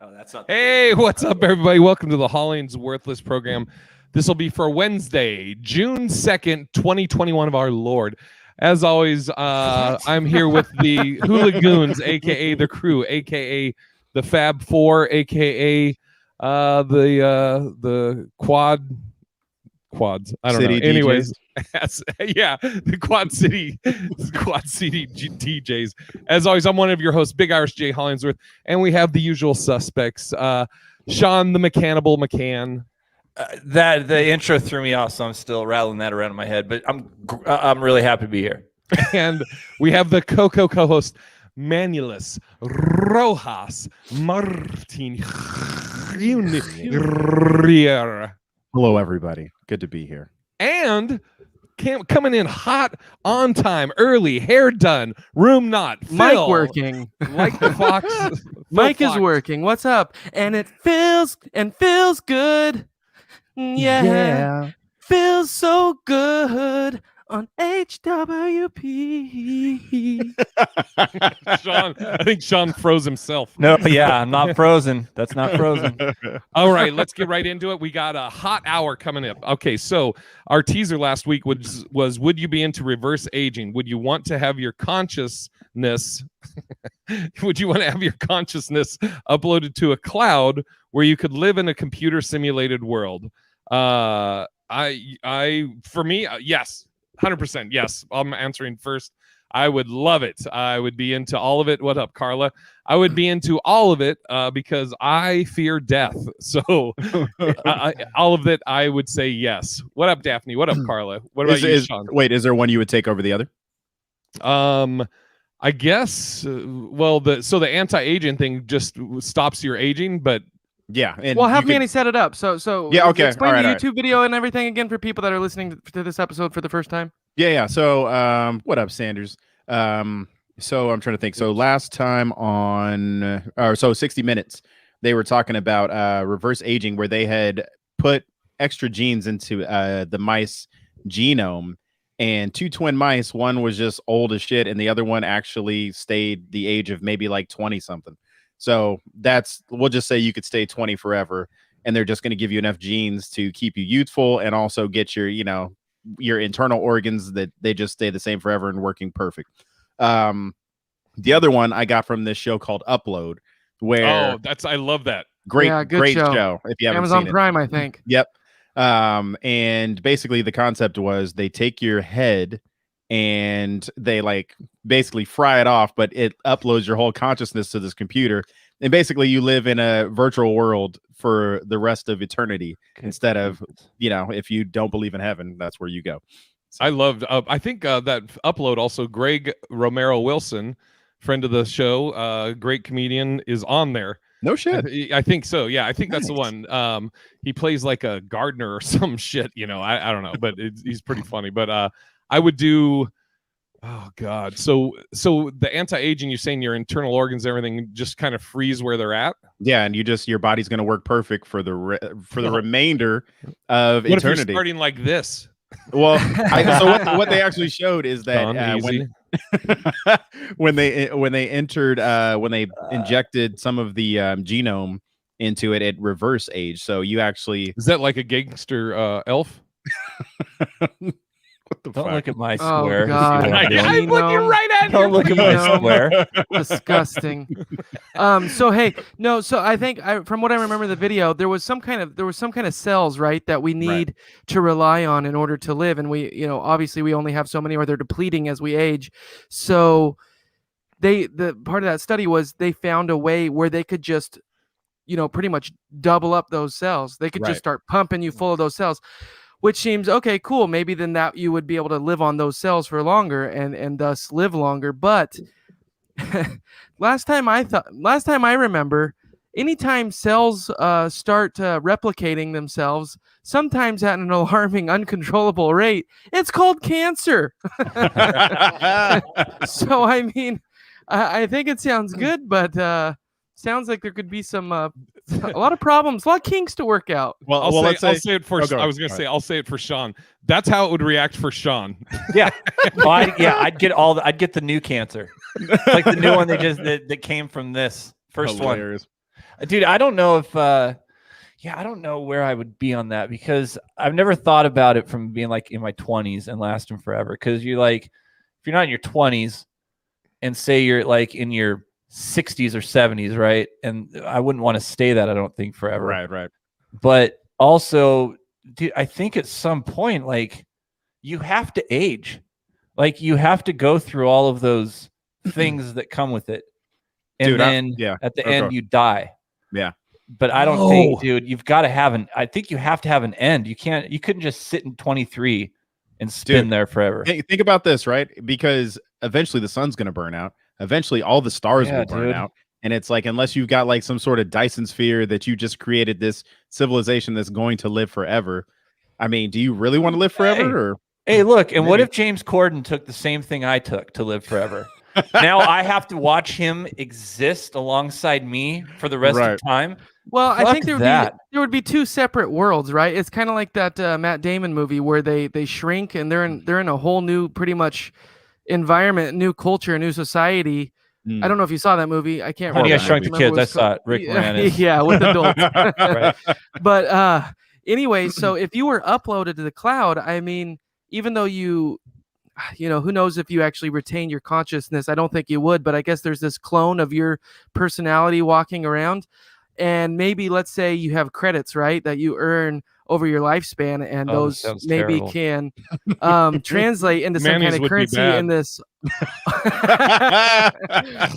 Oh, that's not. Hey, what's up, everybody? Welcome to the HollingsWorthless program. This will be for Wednesday, June 2nd, 2021 of our Lord. As always, I'm here with the Hooligoons, a.k.a. the crew, a.k.a. the Fab Four, a.k.a. the quads. I don't know. Anyways, yeah, the Quad City DJs. As always, I'm one of your hosts, Big Irish Jay Hollingsworth, and we have the usual suspects. Sean the Mechanable McCann. That the intro threw me off, so I'm still rattling that around in my head. But I'm really happy to be here. And we have the co-host, Manulus Rojas Martin. Hello, everybody. Good to be here. And coming in hot, on time, early, hair done, room not, Phil, mic working, like the fox. Mic is working. What's up? And it feels good. Yeah. Feels so good on HWP. Sean, I think Sean froze himself. No, yeah, I'm not frozen. That's not frozen. All right, let's get right into it. We got a hot hour coming up. Okay, so our teaser last week was would you be into reverse aging? Would you want to have your consciousness would you want to have your consciousness uploaded to a cloud where you could live in a computer simulated world? For me, yes. 100% yes. I'm answering first. I would love it. I would be into all of it. What up, Carla? I would be into all of it because I fear death. So all of it, I would say yes. What up, Daphne? What up, Carla? What about you, Sean? Wait, is there one you would take over the other? I guess. The anti-aging thing just stops your aging, but. Yeah. And well, have Manny set it up. So yeah, okay. Explain the YouTube video and everything again for people that are listening to this episode for the first time. Yeah. So, what up, Sanders? So I'm trying to think. So last time on, 60 Minutes, they were talking about reverse aging, where they had put extra genes into the mice genome, and two twin mice. One was just old as shit, and the other one actually stayed the age of maybe like 20 something. So we'll just say you could stay 20 forever, and they're just going to give you enough genes to keep you youthful and also get your internal organs that they just stay the same forever and working perfect. The other one I got from this show called Upload, where I love that. Great show. If you haven't Amazon seen it. Prime, I think. Yep. And basically the concept was they take your head and they basically fry it off, but it uploads your whole consciousness to this computer, and basically you live in a virtual world for the rest of eternity. Instead of, if you don't believe in heaven, that's where you go. So. I loved I think that Upload also, Greg Romero Wilson, friend of the show, great comedian, is on there. No shit. I think so. Yeah, I think that's the one. He plays like a gardener or some shit, I don't know, but he's pretty funny. But I would do, oh God. So the anti-aging, you're saying your internal organs, everything just kind of freeze where they're at? Yeah, and your body's going to work perfect for the remainder of what eternity. If you're starting like this? Well, what they actually showed is that when they injected some of the genome into it reverse age. So you actually, is that like a gangster elf? Don't look at my square. Oh, God. I'm looking right at you. Don't look at my square. Disgusting. So I think from what I remember in the video, there was some kind of cells, right, that we need to rely on in order to live, and we, obviously we only have so many, or they're depleting as we age. So the part of that study was they found a way where they could just, pretty much double up those cells. They could just start pumping you full of those cells. Which seems okay, cool. Maybe then that you would be able to live on those cells for longer and thus live longer. But last time I remember, anytime cells start replicating themselves, sometimes at an alarming, uncontrollable rate, it's called cancer. So I mean, I think it sounds good, but sounds like there could be some a lot of problems, a lot of kinks to work out. Well, I'll say it for. I was going to say I'll say it for Sean. That's how it would react for Sean. Yeah, I'd get the new cancer, like the new one that came from this first one. Dude, I don't know if I don't know where I would be on that because I've never thought about it from being like in my 20s and lasting forever. Because you're like, if you're not in your 20s and say you're like in your 60s or 70s, right? And I wouldn't want to stay that, I don't think, forever. Right. But also, dude, I think at some point, like, you have to age. Like, you have to go through all of those things that come with it. And Dude, then at the end, you die. Yeah. But I don't think, dude, you've got to have I think you have to have an end. You couldn't just sit in 23 and spin there forever. Think about this, right? Because eventually the sun's going to burn out. Eventually all the stars will burn out. And it's like, unless you've got like some sort of Dyson sphere that you just created this civilization that's going to live forever. I mean, do you really want to live forever? Or hey, look, and what if James Corden took the same thing I took to live forever? Now I have to watch him exist alongside me for the rest of time. Well, I think there would be two separate worlds, right? It's kind of like that Matt Damon movie where they shrink and they're in a whole new, pretty much, environment, new culture, new society. I don't know if you saw that movie. I can't remember. Honey, I Shrunk the Kids. I saw it. Rick Moranis. Yeah, with adults. Right. But anyway, so if you were uploaded to the cloud, I mean, even though you know, who knows if you actually retain your consciousness? I don't think you would, but I guess there's this clone of your personality walking around. And maybe, let's say you have credits, right, that you earn over your lifespan, and those maybe can translate into some kind of currency in this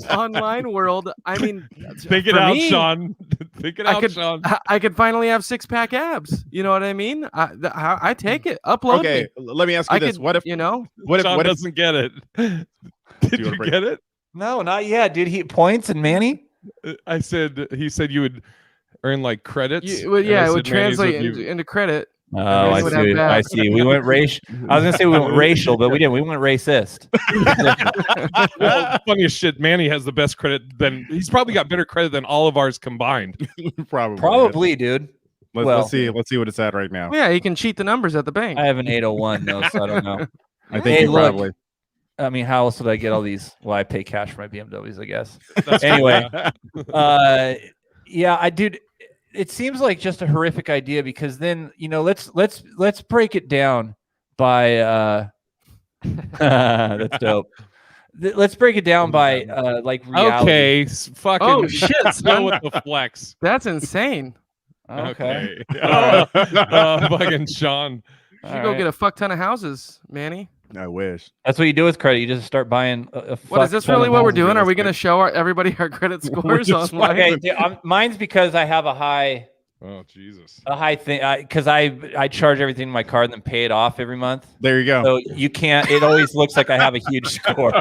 online world. I mean, think it out, Sean. Think it out, Sean. I could finally have 6-pack abs. You know what I mean? I take it. Upload. Okay, let me ask you this: what if Sean doesn't get it? Did you get it? No, not yet, dude. He points and Manny. He said you would earn like credits. It would translate into credit. Oh, I see. We went racial. I was gonna say we went racial, but we didn't. We went racist. Well, funniest shit. Manny has the best credit. He's probably got better credit than all of ours combined. Probably, dude. Let's see what it's at right now. Yeah, you can cheat the numbers at the bank. I have an 801 though, so I don't know. I think probably. I mean, how else would I get all these? Well, I pay cash for my BMWs, I guess. Anyway, dude, it seems like just a horrific idea because then, you know, let's break it down by that's dope. Let's break it down by like reality. Okay, fucking shit, go with the flex. That's insane. Okay. Fucking Sean. You should go get a fuck ton of houses, Manny. I wish. That's what you do with credit. You just start buying a fuck. What is this really what we're doing? Are we going to show everybody our credit scores online? Okay, mine's because I have a high. Oh Jesus! A high thing because I charge everything in my card and then pay it off every month. There you go. So you can't. It always looks like I have a huge score.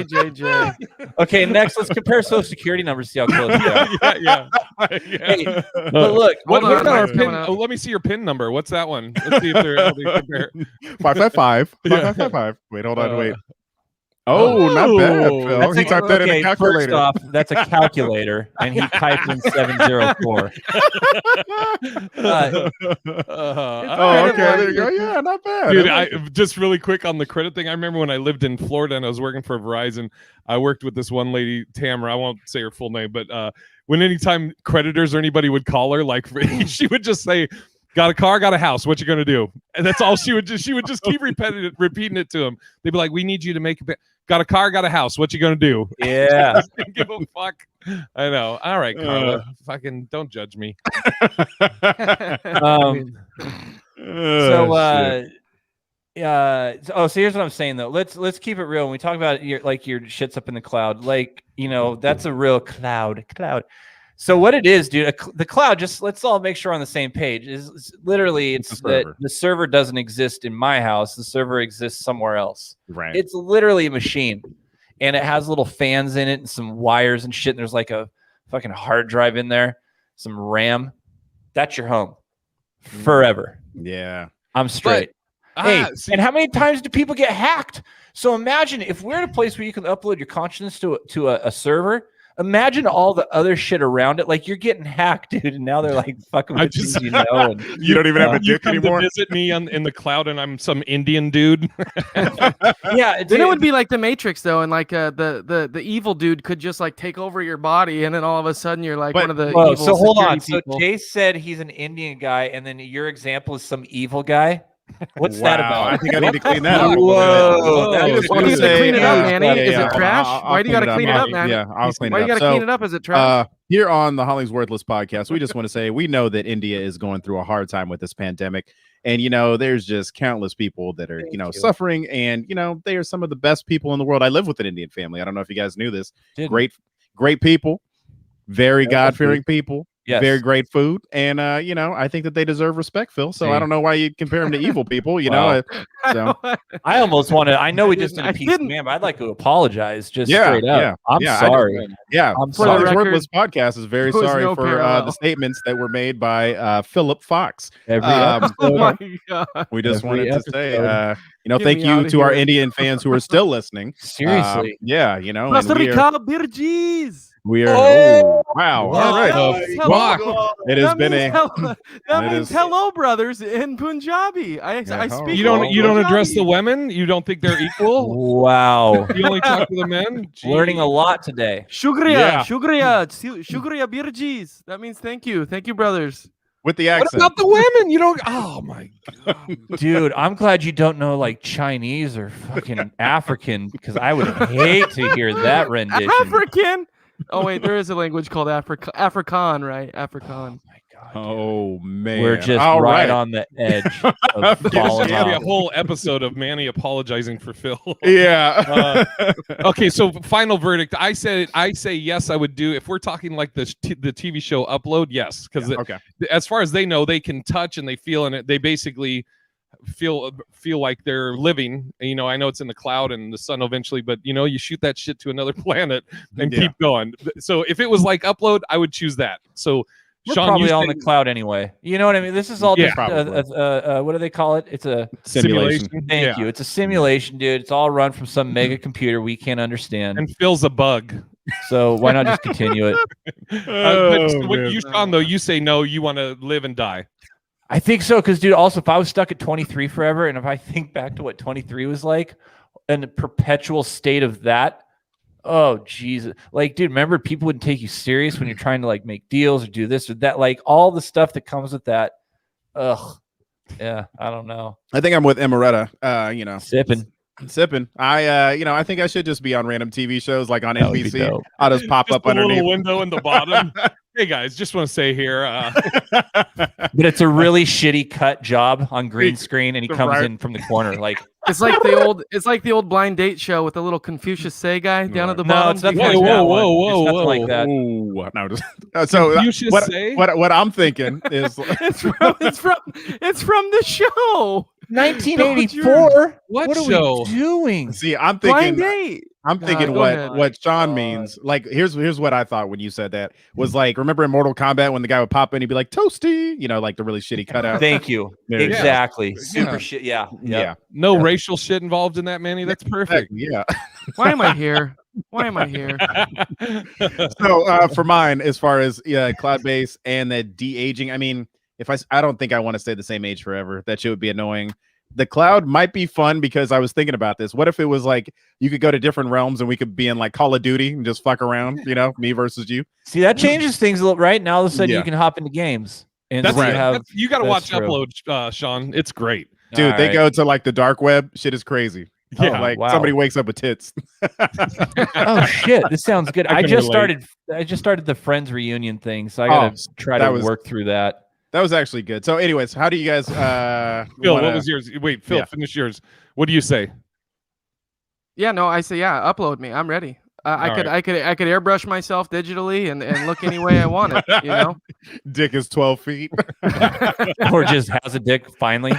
J. Okay, next let's compare Social Security numbers. See how close they are. Yeah. Hey, but look, what about our pin? Oh, let me see your pin number. What's that one? Let's see if they're compare. 555. Wait, hold on. Wait. Oh, not bad, Phil. He typed that in a calculator. First off, that's a calculator, and he typed in 704. Okay. There you go. Yeah, not bad. Dude, just really quick on the credit thing. I remember when I lived in Florida and I was working for Verizon, I worked with this one lady, Tamara. I won't say her full name, but when anytime creditors or anybody would call her, like she would just say, "Got a car, got a house. What you gonna do?" And that's all she would just keep repeating it to them. They'd be like, "We need you to make got a car, got a house. What you gonna do?" Yeah. Give a fuck. I know. All right, Carla. Fucking don't judge me. So here's what I'm saying though. Let's keep it real. When we talk about your shit's up in the cloud, like, you know, that's a real cloud. So what it is, dude, the cloud, just let's all make sure we're on the same page, is literally it's that the server doesn't exist in my house. The server exists somewhere else. Right. It's literally a machine, and it has little fans in it and some wires and shit. And there's like a fucking hard drive in there, some RAM. That's your home forever. Yeah. I'm straight. And how many times do people get hacked? So imagine if we're in a place where you can upload your consciousness to a server. Imagine all the other shit around it. Like you're getting hacked, dude, and now they're like fucking with things you know. And, You don't even have a You dick come anymore. to visit me in the cloud, and I'm some Indian dude. yeah, Then it would be like the Matrix though, and like the evil dude could just like take over your body, and then all of a sudden you're like one of the Whoa, evil so hold on. security people. So Jay said he's an Indian guy, and then your example is some evil guy. What's that Wow, about? I think I need to clean that up. Whoa, I that just was Why do wanna you good. gotta say, clean it up, Manny? Is yeah, it trash? I'll Why do you gotta clean it up, Manny. man? Yeah, I'll clean Why it do you up. gotta clean it up? Is it trash? Here on the HollingsWorthless podcast, we just want to say we know that India is going through a hard time with this pandemic. And, there's just countless people that are, suffering. And, they are some of the best people in the world. I live with an Indian family. I don't know if you guys knew this. Didn't. Great people, very God-fearing people. Yes. Very great food, and I think that they deserve respect, Phil. So I don't know why you compare them to evil people. Wow. So I almost want to. I know we just did I a piece, didn't. man, but I'd like to apologize just Yeah, straight up. I'm yeah, sorry. I'm the sorry. HollingsWorthless podcast is very there was sorry no for parallel. the statements that were made by Philip Fox. Every Um, Oh my episode, god! We just Every wanted to say, episode. Get thank me you outta to our here. Indian fans who are still listening. seriously. And Costa we are, Rica Birgis. we are Oh, wow. what All right. the Hello. fuck? It has That been means a that it means is- hello, brothers, in Punjabi. I Yeah, speak. You don't address the Punjabi. women? You don't think they're equal? Wow. You only talk to the men? Learning a Gee. lot today. Shukriya, Yeah. shukriya Birgis. That means thank you, brothers. with the What accent. about the women? You don't. Oh my god. Dude, I'm glad you don't know like Chinese or fucking African because I would hate to hear that rendition. African. Oh wait, there is a language called Afrikaan, right? Afrikaan. My God, Oh man, we're just All right on the edge of There's There's falling gonna be a off. whole episode of Manny apologizing for Phil. Yeah. Okay, so final verdict. I say yes. I would do if we're talking like the TV show Upload. Yes, because Okay. as far as they know, they can touch and they feel, and they basically feel like they're living. I know it's in the cloud and the sun eventually, but you shoot that shit to another planet and Yeah. keep going. So if it was like Upload, I would choose that. So We're Sean, probably you on say the cloud anyway. You know what I mean? This is all Yeah. just Probably. what do they call it? It's a Simulation. thank you. It's a simulation, dude. It's all run from some mega computer we can't understand. And Phil's a bug. So why not just continue it? But when man. you, Sean, though, you say no. You want to live and die. I think so, because dude, also if I was stuck at 23 forever, and if I think back to what 23 was like, and the perpetual state of that, oh Jesus. Like, dude, remember people wouldn't take you serious when you're trying to like make deals or do this or that, like all the stuff that comes with that. Ugh. Yeah, I don't know. I think I'm with Emeretta. Sipping. I think I should just be on random TV shows like on That would be NBC. dope. I'll just pop Just up a little underneath. window in the bottom. Hey guys, just want to say here. But it's a really shitty cut job on green screen, and he comes Right. in from the corner. Like, It's like the old blind date show with the little Confucius say guy down at the no, bottom. it's nothing Whoa, like whoa, that. whoa, one. It's whoa, nothing like whoa. that. Ooh, no, just so You should say. what I'm thinking is it's from the show. 1984. What are show? we doing? see, I'm Blind thinking date. I'm thinking go ahead. what Sean God. means. Like here's what I thought when you said that was like, remember in Mortal Kombat when the guy would pop in, he'd be like toasty, like the really shitty cutout. Thank you. There you go. Exactly. Super Yeah. shit. Yeah. Yeah. No racial shit involved in that, Manny. That's perfect. Yeah. Why am I here? Why am I here? So for mine, as far as cloud base and the de-aging, I mean, if I don't think I want to stay the same age forever. That shit would be annoying. The cloud might be fun because I was thinking about this. What if it was like you could go to different realms and we could be in like Call of Duty and just fuck around, me versus you? See, that changes things a little, right? Now all of a sudden Yeah. you can hop into games. And That's so right. you have You got to watch that's true. Upload, Sean. It's great. Dude, All they right. go to like the dark web. Shit is crazy. Yeah. Like wow. somebody wakes up with tits. Oh shit, this sounds good. I I can just relate. started the Friends reunion thing, so I gotta try that to was- work through that. That was actually good. So, anyways, how do you guys? Phil, wanna- what was yours? Wait, Phil, Yeah. finish yours. What do you say? Yeah, no, I say upload me. I'm ready. I All could airbrush myself digitally and look any way I want it. Dick is 12 feet. Or just has a dick finally.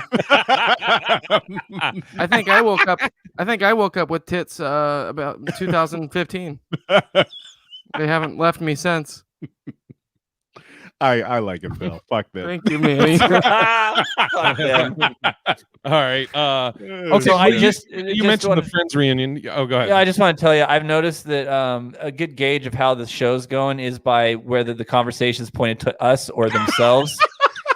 I think I woke up with tits about 2015. They haven't left me since. I like it, Phil. Fuck them. Thank you, Manny. Fuck them. All right. Okay. So I you just mentioned wanna- the Friends reunion. Oh, go ahead. Yeah, I just want to tell you, I've noticed that a good gauge of how the show's going is by whether the conversation's pointed to us or themselves.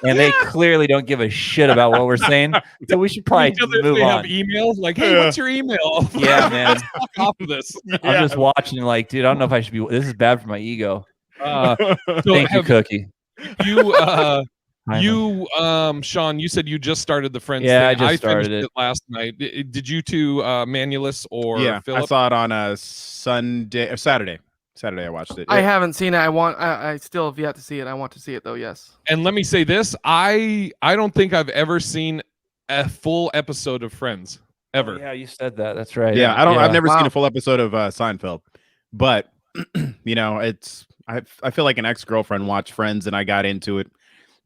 And they clearly don't give a shit about what we're saying. So we should probably move they on. have emails like, "Hey, what's your email?" Yeah, man. Fuck off of this. I'm just watching like, dude, I don't know if I should be. This is bad for my ego. So Thank you, Cookie. you Sean, you said you just started the Friends Yeah, thing. I just started finished it last night. Did you two, Manulus or Yeah, Philip? I saw it on a Sunday or Saturday. Saturday, I watched it. I haven't seen it. I still have yet to see it. I want to see it though. Yes. And let me say this: I don't think I've ever seen a full episode of Friends ever. Oh, yeah, you said that. That's right. Yeah, I don't. Yeah. I've never seen Wow. a full episode of Seinfeld, but you know, it's. I feel like an ex-girlfriend watched Friends, and I got into it.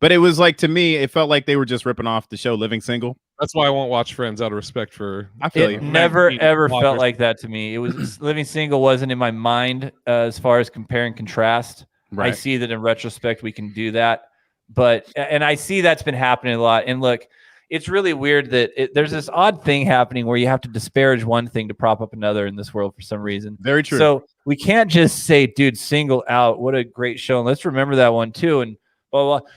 But it was like, to me, it felt like they were just ripping off the show Living Single. That's why I won't watch Friends out of respect for. I feel It you. never 19 ever watchers. felt like that to me. It was Living Single wasn't in my mind as far as compare and contrast. I Right. see that in retrospect we can do that, and I see that's been happening a lot. And look, it's really weird that there's this odd thing happening where you have to disparage one thing to prop up another in this world for some reason. Very true. So we can't just say, dude, Single out. What a great show. And let's remember that one too. And blah, blah, blah.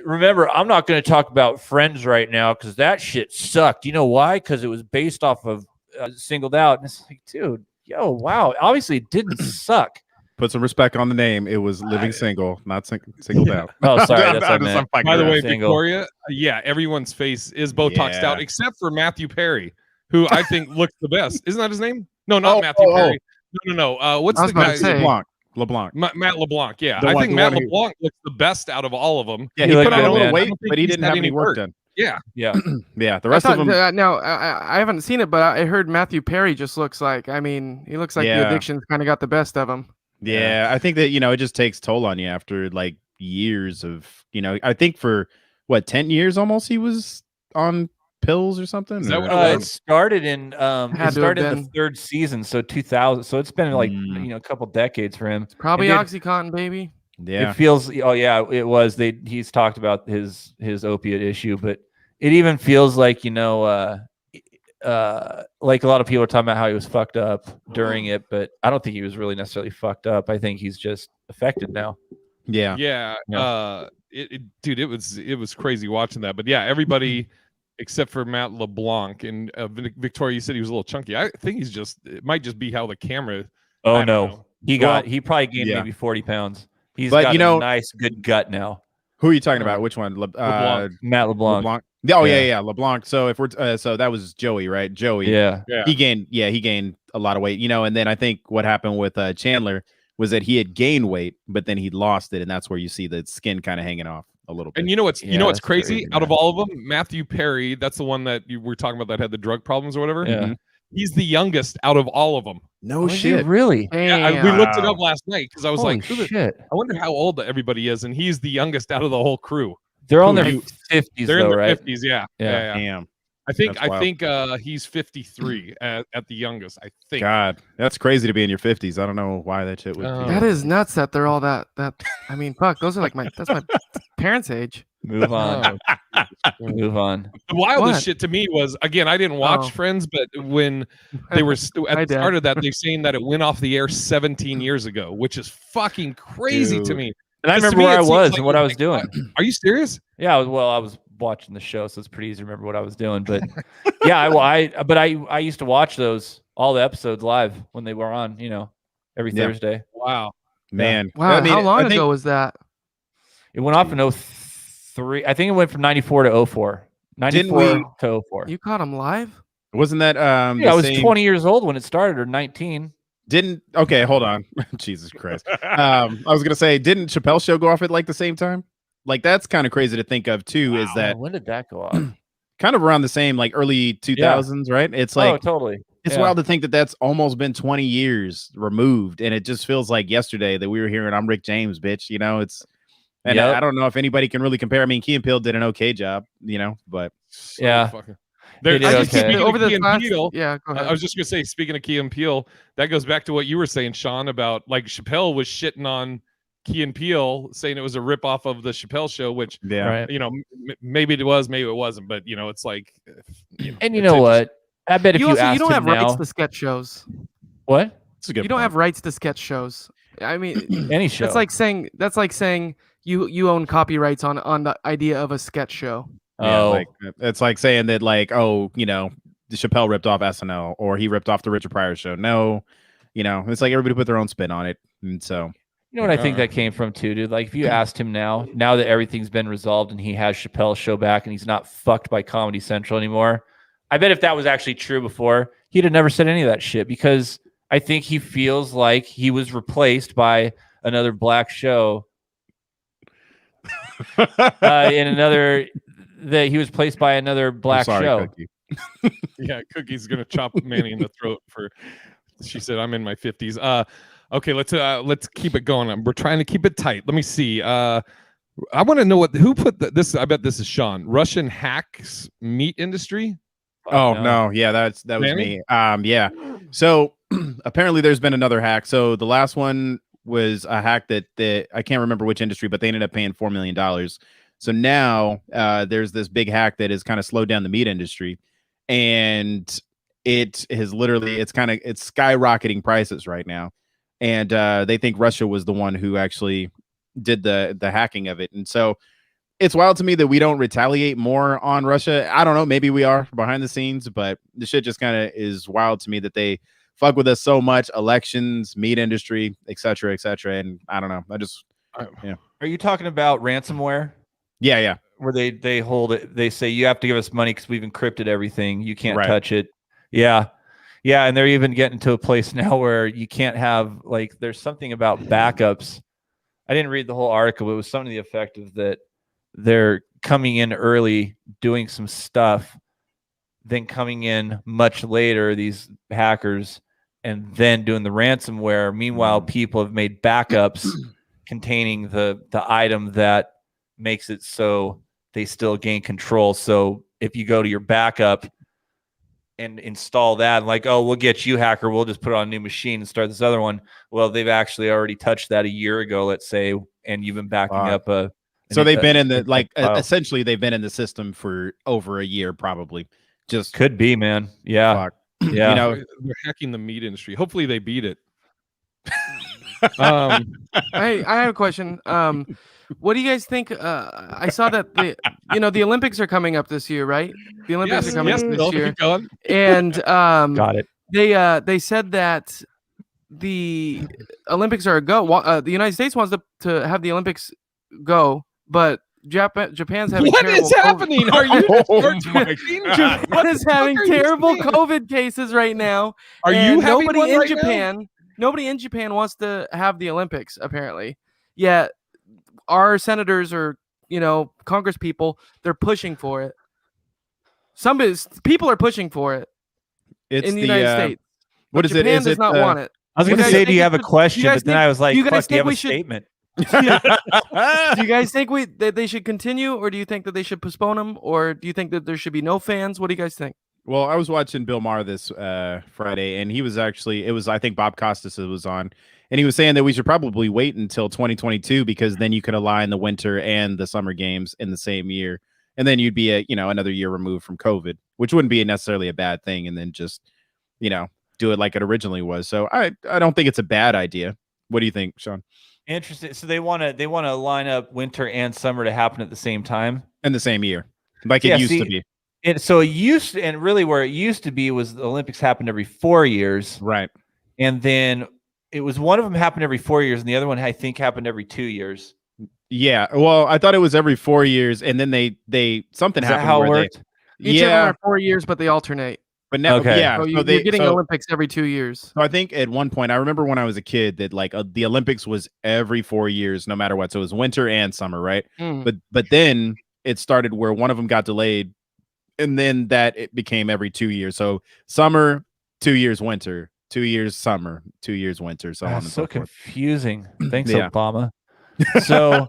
Remember, I'm not going to talk about Friends right now because that shit sucked. You know why? Because it was based off of Singled Out. And it's like, dude, yo, wow. Obviously, it didn't suck. Put some respect on the name. It was Living Single, not singled out. Oh, sorry. That's what I I'm meant. fucking By the around. way, Single. Victoria, yeah, everyone's face is Botoxed Yeah. out except for Matthew Perry, who I think looks the best. Isn't that his name? No, not Matthew oh. Perry. No. What's I was the about guy? to say. LeBlanc. Matt LeBlanc. Yeah, The I one- think the Matt one who- LeBlanc looks the best out of all of them. Yeah, You he look put on good, a little man. weight, I don't think but he he's didn't had have any any work work. done. Yeah, Yeah. Yeah, the rest of them. Now I haven't seen it, but I heard Matthew Perry just looks like. I mean, he looks like Yeah. the addiction's kind of got the best of him. Yeah, I think that, you know, it just takes toll on you after like years of, you know, I think for what, 10 years almost he was on pills or something. Is that or- what It started in Had to have the been. third season, so 2000. So it's been like Mm. a couple decades for him. Probably It did- OxyContin, baby. Yeah. It feels. Oh yeah, it was. He's talked about his opiate issue, but it even feels like like a lot of people are talking about how he was fucked up during it, but I don't think he was really necessarily fucked up. I think he's just affected now. Yeah. yeah. Yeah. Dude, it was crazy watching that. But yeah, everybody except for Matt LeBlanc and Victoria, you said he was a little chunky. I think it might just be how the camera. Oh I don't no, know. he probably gained yeah. maybe 40 pounds. He's But, got you know- a nice good gut now. Who are you talking about? Which one? LeBlanc. Matt LeBlanc. LeBlanc. Oh Yeah. yeah, LeBlanc. So if we're so that was Joey, right? Joey. Yeah. Yeah. He gained a lot of weight, you know, and then I think what happened with Chandler was that he had gained weight, but then he lost it, and that's where you see the skin kind of hanging off a little bit. And you know what's Yeah, what's that's crazy? crazy, Out of man. all of them, Matthew Perry, that's the one that you were talking about that had the drug problems or whatever. Yeah. He's the youngest out of all of them. no Was he shit. really? Yeah, we looked it up last night because I was Holy like, who the- shit. I wonder how old everybody is, and he's the youngest out of the whole crew. They're on Who their you- 50s They're though, in their right? 50s, yeah. Yeah. Damn. I think That's wild. he's 53 at the youngest. I think. God, that's crazy to be in your 50s. I don't know why that shit would. Oh. be. That is nuts that they're all that. I mean, fuck. Those are like that's my parents' age. Move on. Move on. The wildest What? shit to me was, again, I didn't watch Oh. Friends, but when they were at Hi, the Dad. start of that, they're saying that it went off the air 17 years ago, which is fucking crazy to Dude. me. And I Because to remember me, where it I seems was like and what it I was was doing. Are you serious? Yeah, I was watching the show, so it's pretty easy to remember what I was doing. But yeah, I used to watch all the episodes live when they were on, every Yeah. Thursday. Wow. Man. Wow. I mean, how long I think- ago was that? It went off in 03. I think it went from 94 to 04. 94 Didn't we- to 04. You caught him live? Wasn't that Yeah, the I was same- 20 years old when it started, or 19. Okay, hold on. Jesus Christ. I was gonna say, didn't Chappelle's show go off at like the same time? Like that's kind of crazy to think of too. Is that When did that go off? kind of around the same, like early 2000s, right? It's like oh, totally. it's Yeah. wild to think that that's almost been 20 years removed, and it just feels like yesterday that we were hearing "I'm Rick James, bitch." And Yep. I don't know if anybody can really compare. I mean, Key and Peele did an okay job, but Yeah. There, It is I okay. just speaking Over of the Key and last, Peele, yeah, go ahead. I was just gonna say, speaking of Key and Peele, that goes back to what you were saying, Sean, about like Chappelle was shitting on Key and Peele saying it was a ripoff of the Chappelle Show, which Right. maybe it was, maybe it wasn't, but it's like, And you know what? I bet if you You asked don't him have now, rights to sketch shows. what? That's a good You don't point. have rights to sketch shows. I mean, Any show. that's like saying you own copyrights on the idea of a sketch show. Yeah, Oh, like it's like saying that, like, oh, Chappelle ripped off SNL or he ripped off the Richard Pryor show. No, it's like everybody put their own spin on it, and so you know what I think that came from too, dude? Like if you asked him now that everything's been resolved and he has Chappelle's show back and he's not fucked by Comedy Central anymore, I bet if that was actually true before, he'd have never said any of that shit, because I think he feels like he was replaced by another black show in another that he was placed by another black show. Cookie. Yeah, Cookie's gonna chop Manny in the throat for. She said, "I'm in my 50s." Okay, let's keep it going. We're trying to keep it tight. Let me see. I want to know who put this. I bet this is Sean. Russian hacks meat industry. Oh no, yeah, that was Manny? me. Yeah. So apparently there's been another hack. So the last one was a hack that I can't remember which industry, but they ended up paying $4 million. So now there's this big hack that has kind of slowed down the meat industry, and it has literally it's skyrocketing prices right now. And they think Russia was the one who actually did the hacking of it. And so it's wild to me that we don't retaliate more on Russia. I don't know. Maybe we are behind the scenes, but the shit just kind of is wild to me that they fuck with us so much. Elections, meat industry, et cetera, et cetera. And I don't know. Are you talking about ransomware? Yeah. Where they hold it, they say you have to give us money because we've encrypted everything. You can't Right. touch it. Yeah. And they're even getting to a place now where you can't have, like, there's something about backups. I didn't read the whole article, but it was something to the effect of that they're coming in early, doing some stuff, then coming in much later, these hackers, and then doing the ransomware. Meanwhile, people have made backups containing the item that makes it so they still gain control. So if you go to your backup and install that, like, oh, we'll get you, hacker, we'll just put it on a new machine and start this other one. Well, they've actually already touched that a year ago, let's say, and you've been backing up So they've been in the essentially they've been in the system for over a year, probably. Just could be, man. Yeah. fuck. Yeah. They're hacking the meat industry. Hopefully they beat it. I have a question. What do you guys think? I saw that the Olympics are coming up this year, right? The Olympics are coming up this year, keep going. and Got it. they said that the Olympics are a go. The United States wants to have the Olympics go, but Japan's having What terrible is happening? Are you? Japan is having terrible COVID cases right now. Are you and having nobody one in right Japan? now? Nobody in Japan wants to have the Olympics, apparently. Yet our senators or Congress people, they're pushing for it. Some people are pushing for it in the United States. What but is Japan it? Is does it not want it. I was going to guys say, think do you we have a should- question? you guys But then I was like, do you guys fuck, do you have think a we should- statement? Do you guys think that they should continue, or do you think that they should postpone them, or do you think that there should be no fans? What do you guys think? Well, I was watching Bill Maher this Friday, and he was actually, I think Bob Costas was on, and he was saying that we should probably wait until 2022 because then you could align the winter and the summer games in the same year, and then you'd be another year removed from COVID, which wouldn't be necessarily a bad thing, and then just do it like it originally was. So I don't think it's a bad idea. What do you think, Sean? Interesting. So they want to line up winter and summer to happen at the same time In the same year, like it used to be. So it used to, and really where it used to be was the Olympics happened every 4 years, Right. and then it was one of them happened every 4 years, and the other one I think happened every 2 years. Yeah. Well, I thought it was every 4 years, and then they something Is that happened how it where worked? Each of them are 4 years, but they alternate. But now, Okay. yeah. So you're getting Olympics every 2 years. So I think at one point, I remember when I was a kid that like the Olympics was every 4 years, no matter what. So it was winter and summer, right? But then it started where one of them got delayed, and then it became every 2 years. So summer, 2 years winter, 2 years summer, 2 years winter, so on and so forth. Confusing. Thanks, Yeah. Obama. So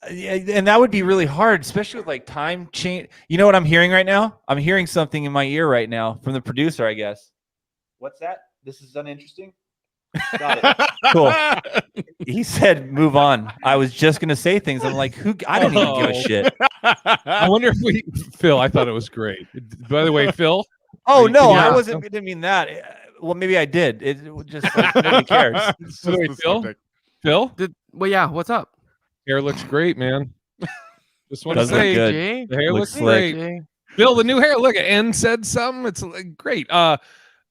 and that would be really hard, especially with like time change. You know what I'm hearing right now? I'm hearing something in my ear right now from the producer, I guess. What's that? This is uninteresting. Got it. Cool. He said, "Move on." I was just gonna say things. I'm like, "Who? I didn't even give a shit." I wonder if Phil. I thought it was great. By the way, Phil. Oh no, Yeah. I wasn't. I didn't mean that. Well, maybe I did. It just like nobody cares. It's By the way, just the Phil. subject. Phil, Well, yeah. What's up? hair looks great, man. Just want to Does look say, good. Jay? the hair Looks looks slick. great. Jay? Phil, the new hair. Look, N said something. It's great.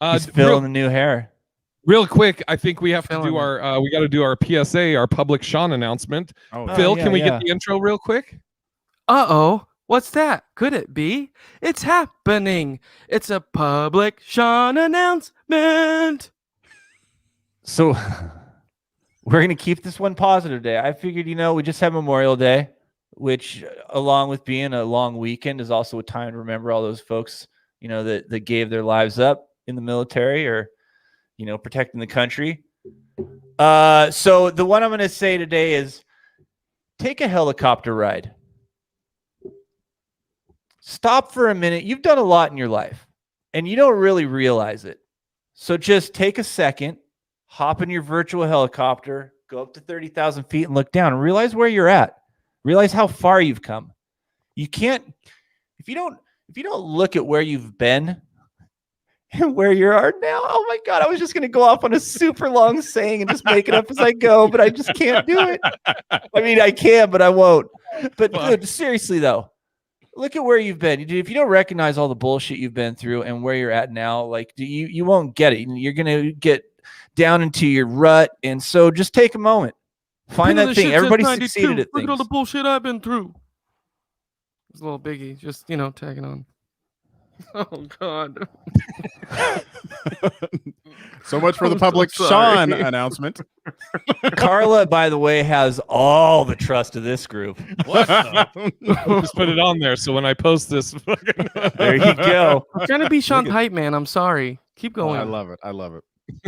He's feeling the new hair. Real quick, I think we have to Feeling do it. our. We got to do our PSA, our public Sean announcement. Oh, Phil, yeah, can we yeah. get the intro real quick? Uh-oh. What's that? Could it be? It's happening. It's a public Sean announcement. So we're gonna keep this one positive day. I figured, we just had Memorial Day, which, along with being a long weekend, is also a time to remember all those folks, that gave their lives up in the military or, protecting the country. So the one I'm gonna say today is take a helicopter ride. Stop for a minute. You've done a lot in your life, and you don't really realize it. So just take a second. Hop in your virtual helicopter, go up to 30,000 feet and look down and realize where you're at. Realize how far you've come. You can't, if you don't look at where you've been and where you are now. Oh my God, I was just going to go off on a super long saying and just make it up as I go, but I just can't do it. I mean, I can, but I won't. But dude, seriously though, look at where you've been. If you don't recognize all the bullshit you've been through and where you're at now, like you won't get it. You're going to get down into your rut, and so just take a moment, find that thing. Everybody succeeded at Look at all the things. bullshit I've been through. It's a little biggie, just tagging on. Oh God. So much for the I'm so public sorry. Sean announcement. Carla, by the way, has all the trust of this group. What? Just put it on there, so when I post this, There you go. I'm trying to be Sean Look Hype Man. I'm sorry. Keep going. I love it. I love it.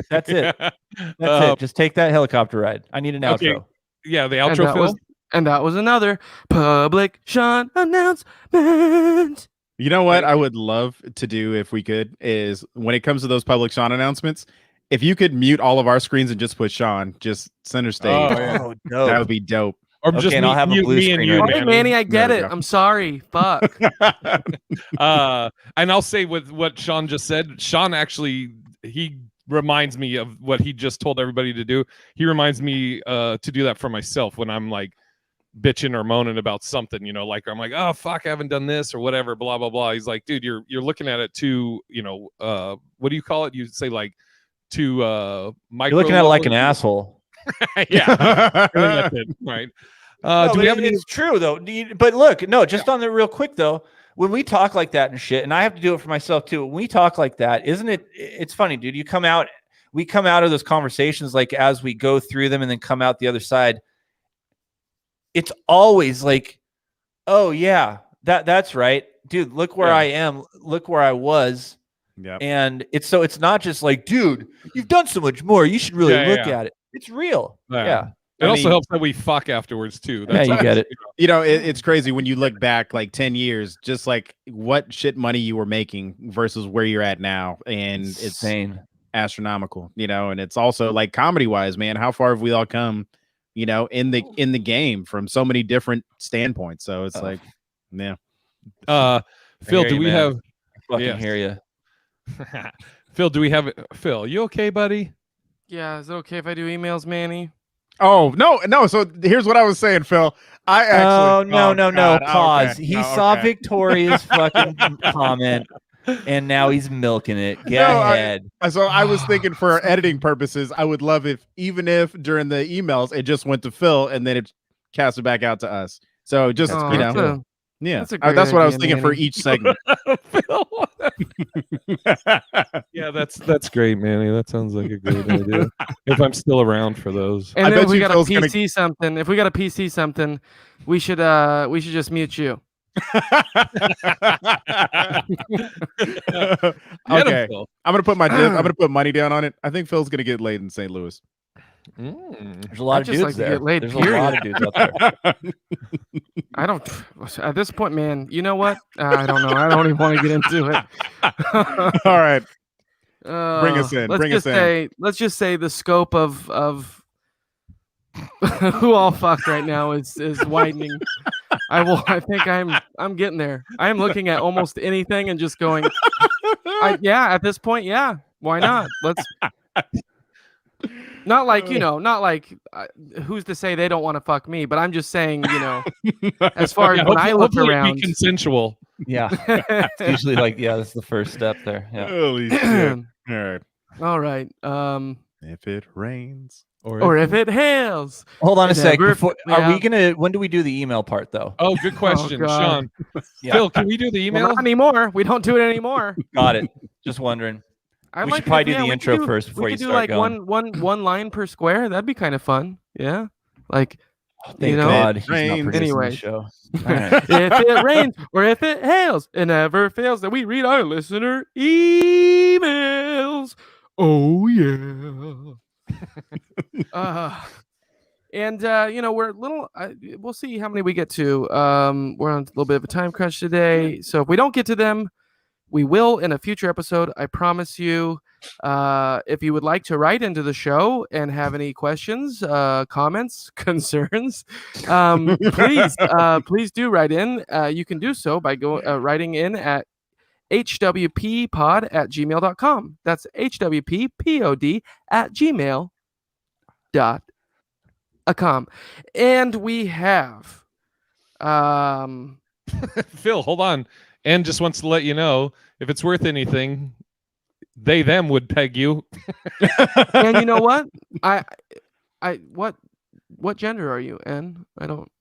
That's it. That's it. Just take that helicopter ride. I need an Okay. outro. Yeah, the And outro, that Phil. that was another public Sean announcement. You know what I would love to do if we could is when it comes to those public Sean announcements, if you could mute all of our screens and just put Sean just center stage, Oh, no. that would be dope. Or Okay, just and I'll have a me, blue me and screen you, right Hey, now. Manny, I get There we it. go. I'm sorry. Fuck. And I'll say with what Sean just said, Sean actually, he reminds me of what he just told everybody to do. He reminds me to do that for myself when I'm like bitching or moaning about something, like I'm like, oh fuck, I haven't done this or whatever, blah blah blah. He's like, dude, you're looking at it too, what do you call it? You say like to micro. You're looking at it like an asshole. Yeah. I think that's it, right. No, Do we have any? It's true though. But look, no, just on the real quick though, when we talk like that and shit, and I have to do it for myself too. When we talk like that, isn't it? It's funny, dude. We come out of those conversations like as we go through them and then come out the other side. It's always like, oh yeah, that's right, dude. Look where I am. Look where I was. Yeah. And it's not just like, dude, you've done so much more. You should really look at it. It's real. Yeah. It I also mean- helps that we fuck afterwards too. Yeah, you get it. It's crazy when you look back like 10 years, just like what shit money you were making versus where you're at now. And it's Insane. astronomical, and it's also like comedy wise, man, how far have we all come, in the game from so many different standpoints. So it's like, yeah. Phil, hear do you, we man. have Fucking Yes. hear you. Phil, do we have Phil, you okay, buddy? Yeah, is it okay if I do emails, Manny? Oh, no. So here's what I was saying, Phil. I actually. no. God, Pause. okay. He No, saw okay. Victoria's fucking comment, and now he's milking it. Go ahead. So I was thinking for editing purposes, I would love even if during the emails it just went to Phil and then it cast it back out to us. So just Oh, you that's know, a- yeah, that's a great that's what I was idea, thinking for Manny. each segment. Phil. Yeah, that's great, Manny. That sounds like a great idea. If I'm still around for those. And I then bet if we you got a Phil's gonna- PC something, if we got a PC something, we should just mute you. Okay, I'm gonna put money down on it. I think Phil's gonna get laid in St. Louis. There's a lot I'd of just dudes like to there. get laid, There's a lot of dudes out there. I don't. At this point, man, you know what? I don't know. I don't even want to get into it. All right. Bring us in. Let's just say the scope of who all fucked right now is widening. I think I'm getting there. I am looking at almost anything and just going, at this point, yeah, why not? Let's. Not like who's to say they don't want to fuck me, but I'm just saying, as far as when I look around, be consensual. Yeah, it's usually that's the first step there. Yeah. Holy shit! All right. If it rains or if it hails. Hold on a sec. Are we gonna? When do we do the email part though? Oh, good question, Sean. Yeah. Phil, can we do the email? Well, not anymore. We don't do it anymore. Got it. Just wondering. We should probably do the intro first before you start going. one line per square. That'd be kind of fun. Yeah, like thank God he's not producing the show. Right. If it rains or if it hails, it never fails that we read our listener emails. Oh yeah. And we're a little. We'll see how many we get to. We're on a little bit of a time crunch today, so if we don't get to them, we will in a future episode. I promise you. If you would like to write into the show and have any questions, comments, concerns, please do write in. You can do so by writing in at hwppod@gmail.com. That's hwppod@gmail.com. And we have Phil, hold on. And just wants to let you know, if it's worth anything, they them would peg you. And you know what? What gender are you? N? I don't.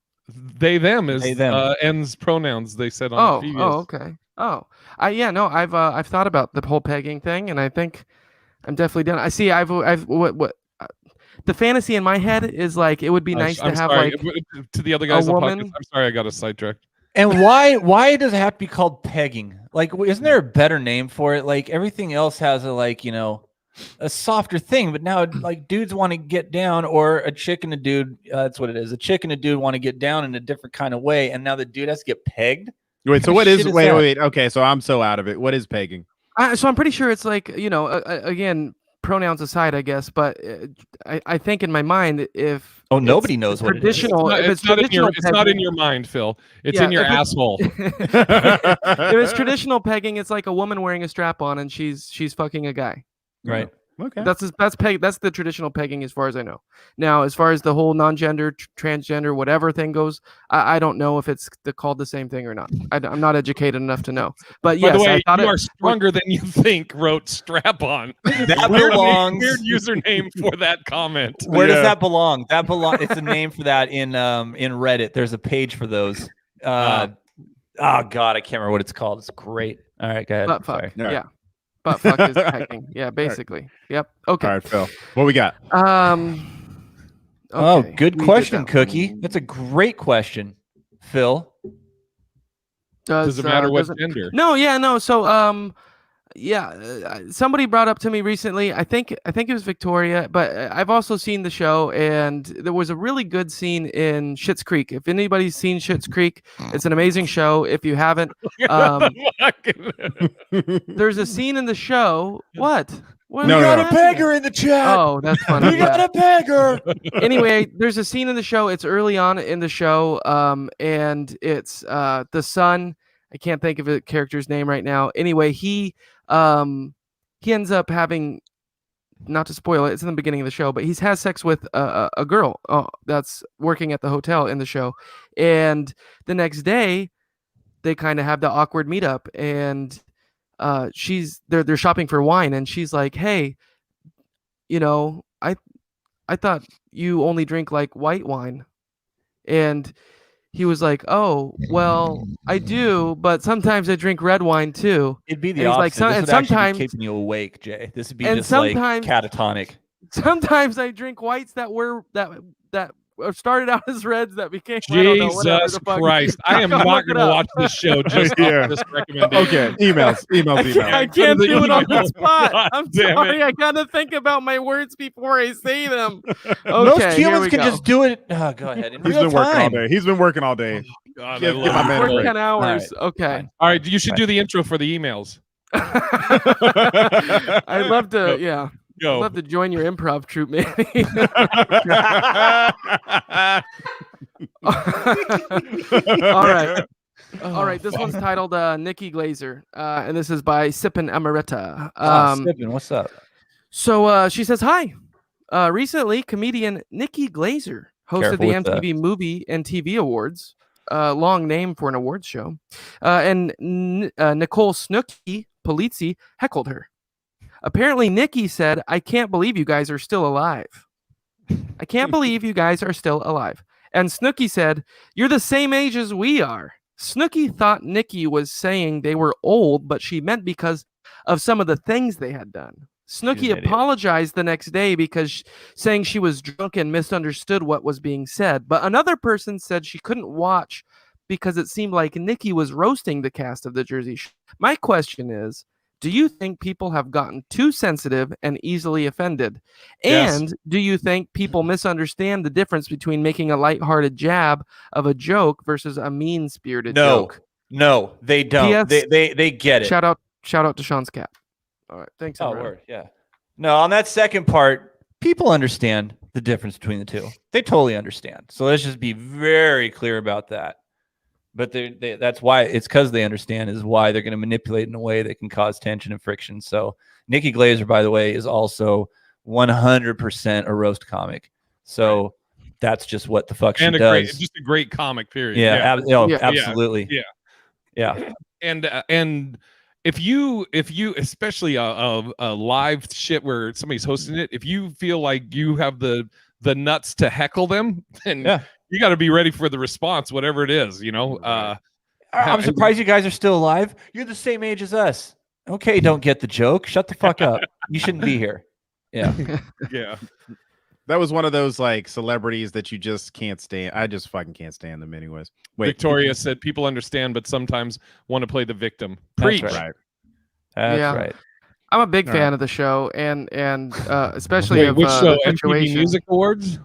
They them is they, them. N's pronouns. They said on the previous. Oh, okay. Oh, I've thought about the whole pegging thing, and I think I'm definitely done. I see. The fantasy in my head is like it would be nice to have sorry. like to the other guys a on woman. podcast. I'm sorry, I got a sidetracked. And why does it have to be called pegging? Like, isn't there a better name for it? Like everything else has a softer thing, but now like dudes want to get down, or a chick and a dude. That's what it is. A chick and a dude want to get down in a different kind of way, and now the dude has to get pegged. Wait, so what is? Wait. Okay, so I'm so out of it. What is pegging? So I'm pretty sure it's like again, pronouns aside, I guess, but I think in my mind, if nobody knows what traditional, it is. It's not in your mind, Phil. It's in your asshole. If it's traditional pegging, it's like a woman wearing a strap on and she's fucking a guy. Right. Okay. That's the traditional pegging as far as I know. Now, as far as the whole non-gender, transgender, whatever thing goes, I don't know if it's called the same thing or not. I'm not educated enough to know. But yes, by the way, I thought you are stronger than you think. Wrote strap on. That belongs. Weird username for that comment. Where does that belong? That belong. It's a name for that in Reddit. There's a page for those. Oh God, I can't remember what it's called. It's great. All right, go ahead. Butt fuck. Yeah. Butt fuck is pegging. Yeah, basically. Right. Yep. Okay. All right, Phil. What we got? Okay. Oh, good question, Cookie. That's a great question, Phil. Does it matter what gender? No, yeah, no. So, somebody brought up to me recently. I think it was Victoria, but I've also seen the show, and there was a really good scene in Schitt's Creek. If anybody's seen Schitt's Creek, it's an amazing show. If you haven't, there's a scene in the show. What? We got a pegger in the chat. Oh, that's funny. We got a pegger. Anyway, there's a scene in the show. It's early on in the show, and it's the son. I can't think of the character's name right now. Anyway, he ends up having, not to spoil it, it's in the beginning of the show, but he has sex with a girl that's working at the hotel in the show, and the next day they kind of have the awkward meetup, and they're shopping for wine, and she's like, hey, I thought you only drink like white wine. And he was like, oh, well, I do, but sometimes I drink red wine too. It'd be the Like, opposite. This would sometimes be keeping you awake, Jay. This would be just like catatonic. Sometimes I drink whites that started out as reds that became Jesus Christ. I am not going to watch this show just off this recommendation. Okay, emails. I can't do it on the spot. I'm sorry. I got to think about my words before I say them. Okay, most humans can just do it. Oh, go ahead. He's been working all day. God, give my man a break. 10 hours. All right. Okay. All right. You should do the intro for the emails. I'd love to, yeah. Go. I'd love to join your improv troupe, Manny. All right. All right. This one's titled Nikki Glazer. And this is by Sippin' Amaretta. Sippin', what's up? So she says, hi. Recently, comedian Nikki Glazer hosted Careful the with that. MTV Movie and TV Awards. Long name for an awards show. And Nicole Snooki Polizzi heckled her. Apparently, Nikki said, I can't believe you guys are still alive. I can't believe you guys are still alive. And Snooki said, you're the same age as we are. Snooki thought Nikki was saying they were old, but she meant because of some of the things they had done. Snooki apologized the next day because saying she was drunk and misunderstood what was being said. But another person said she couldn't watch because it seemed like Nikki was roasting the cast of the Jersey Shore. My question is, do you think people have gotten too sensitive and easily offended? Yes. And do you think people misunderstand the difference between making a lighthearted jab of a joke versus a mean-spirited joke? No, they don't. P.S. They get it. Shout out to Sean's cat. All right, thanks. Oh, everyone. word, yeah. No, on that second part, people understand the difference between the two. They totally understand. So let's just be very clear about that. But that's why it's because they understand is why they're going to manipulate in a way that can cause tension and friction. So Nikki Glazer, by the way, is also 100% a roast comic. So that's just what the fuck she does. Just a great comic, period. Yeah, Yeah. absolutely. Yeah. And if you especially a live shit where somebody's hosting it, if you feel like you have the nuts to heckle them, then you got to be ready for the response, whatever it is, you know. I'm surprised you guys are still alive. You're the same age as us. Okay, don't get the joke. Shut the fuck up. You shouldn't be here. Yeah. Yeah. That was one of those like celebrities that you just can't stand. I just fucking can't stand them anyways. Wait. Victoria said people understand, but sometimes want to play the victim. That's Preach. right. That's right. I'm a big fan of the show, and especially of which show? the MTV situation. Music Awards?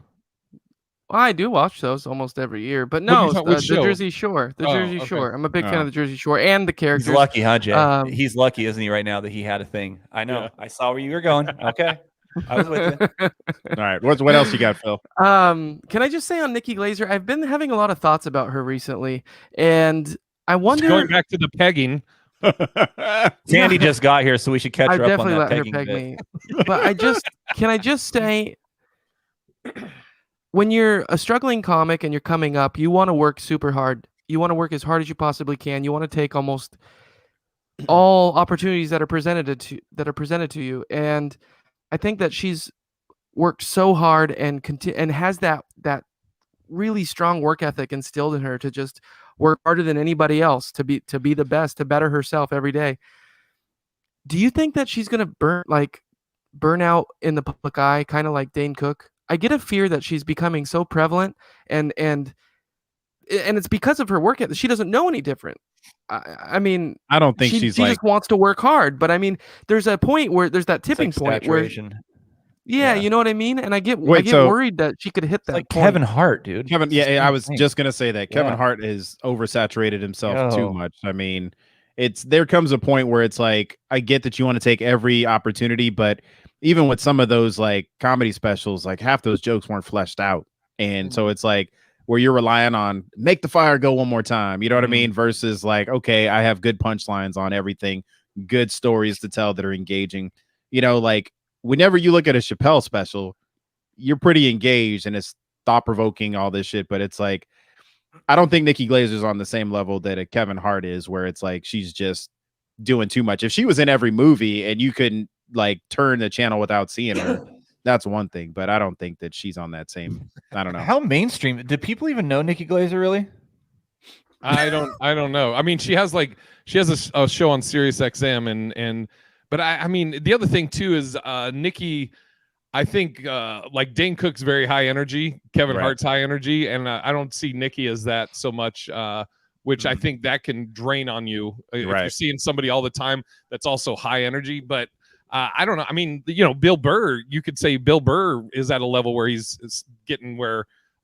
Well, I do watch those almost every year, but no, the show? Jersey Shore. The Jersey okay. Shore. I'm a big fan of the Jersey Shore and the characters. He's lucky, huh, Jay? He's lucky, isn't he, right now that he had a thing? I know. Yeah. I saw where you were going. Okay. I was with you. All right. What else you got, Phil? Can I just say on Nikki Glazer, I've been having a lot of thoughts about her recently, and I wonder. Going back to the pegging. Sandy just got here, so we should catch I her up on definitely that let her pegging peg bit. me. But can I just say, when you're a struggling comic and you're coming up, you want to work super hard. You want to work as hard as you possibly can. You want to take almost all opportunities that are presented to you. And I think that she's worked so hard and has that really strong work ethic instilled in her to just work harder than anybody else to be the best, to better herself every day. Do you think that she's gonna burn out in the public eye, kind of like Dane Cook? I get a fear that she's becoming so prevalent, and it's because of her work ethic. She doesn't know any different. I mean, I don't think she she's like. just wants to work hard. But I mean, there's a point where there's that tipping point where. Yeah, you know what I mean? And I get worried that she could hit that like point. Kevin Hart, dude. I was just gonna say that Kevin Hart is oversaturated himself too much. I mean, there comes a point where it's like, I get that you want to take every opportunity, but even with some of those like comedy specials, like half those jokes weren't fleshed out. And so it's like where you're relying on make the fire go one more time. You know what I mean? Versus like, okay, I have good punchlines on everything, good stories to tell that are engaging. You know, like whenever you look at a Chappelle special, you're pretty engaged and it's thought provoking, all this shit. But it's like, I don't think Nikki Glazer's on the same level that a Kevin Hart is, where it's like she's just doing too much. If she was in every movie and you couldn't like turn the channel without seeing her, that's one thing. But I don't think that she's on that same. I don't know. How mainstream? Do people even know Nikki Glazer really? I don't know. I mean, she has a show on Sirius XM but I mean, the other thing too is Nikki, I think like Dane Cook's very high energy, Kevin Hart's high energy, and I don't see Nikki as that so much, which I think that can drain on you if you're seeing somebody all the time that's also high energy. But I don't know. I mean, you know, Bill Burr, you could say Bill Burr is at a level where he's getting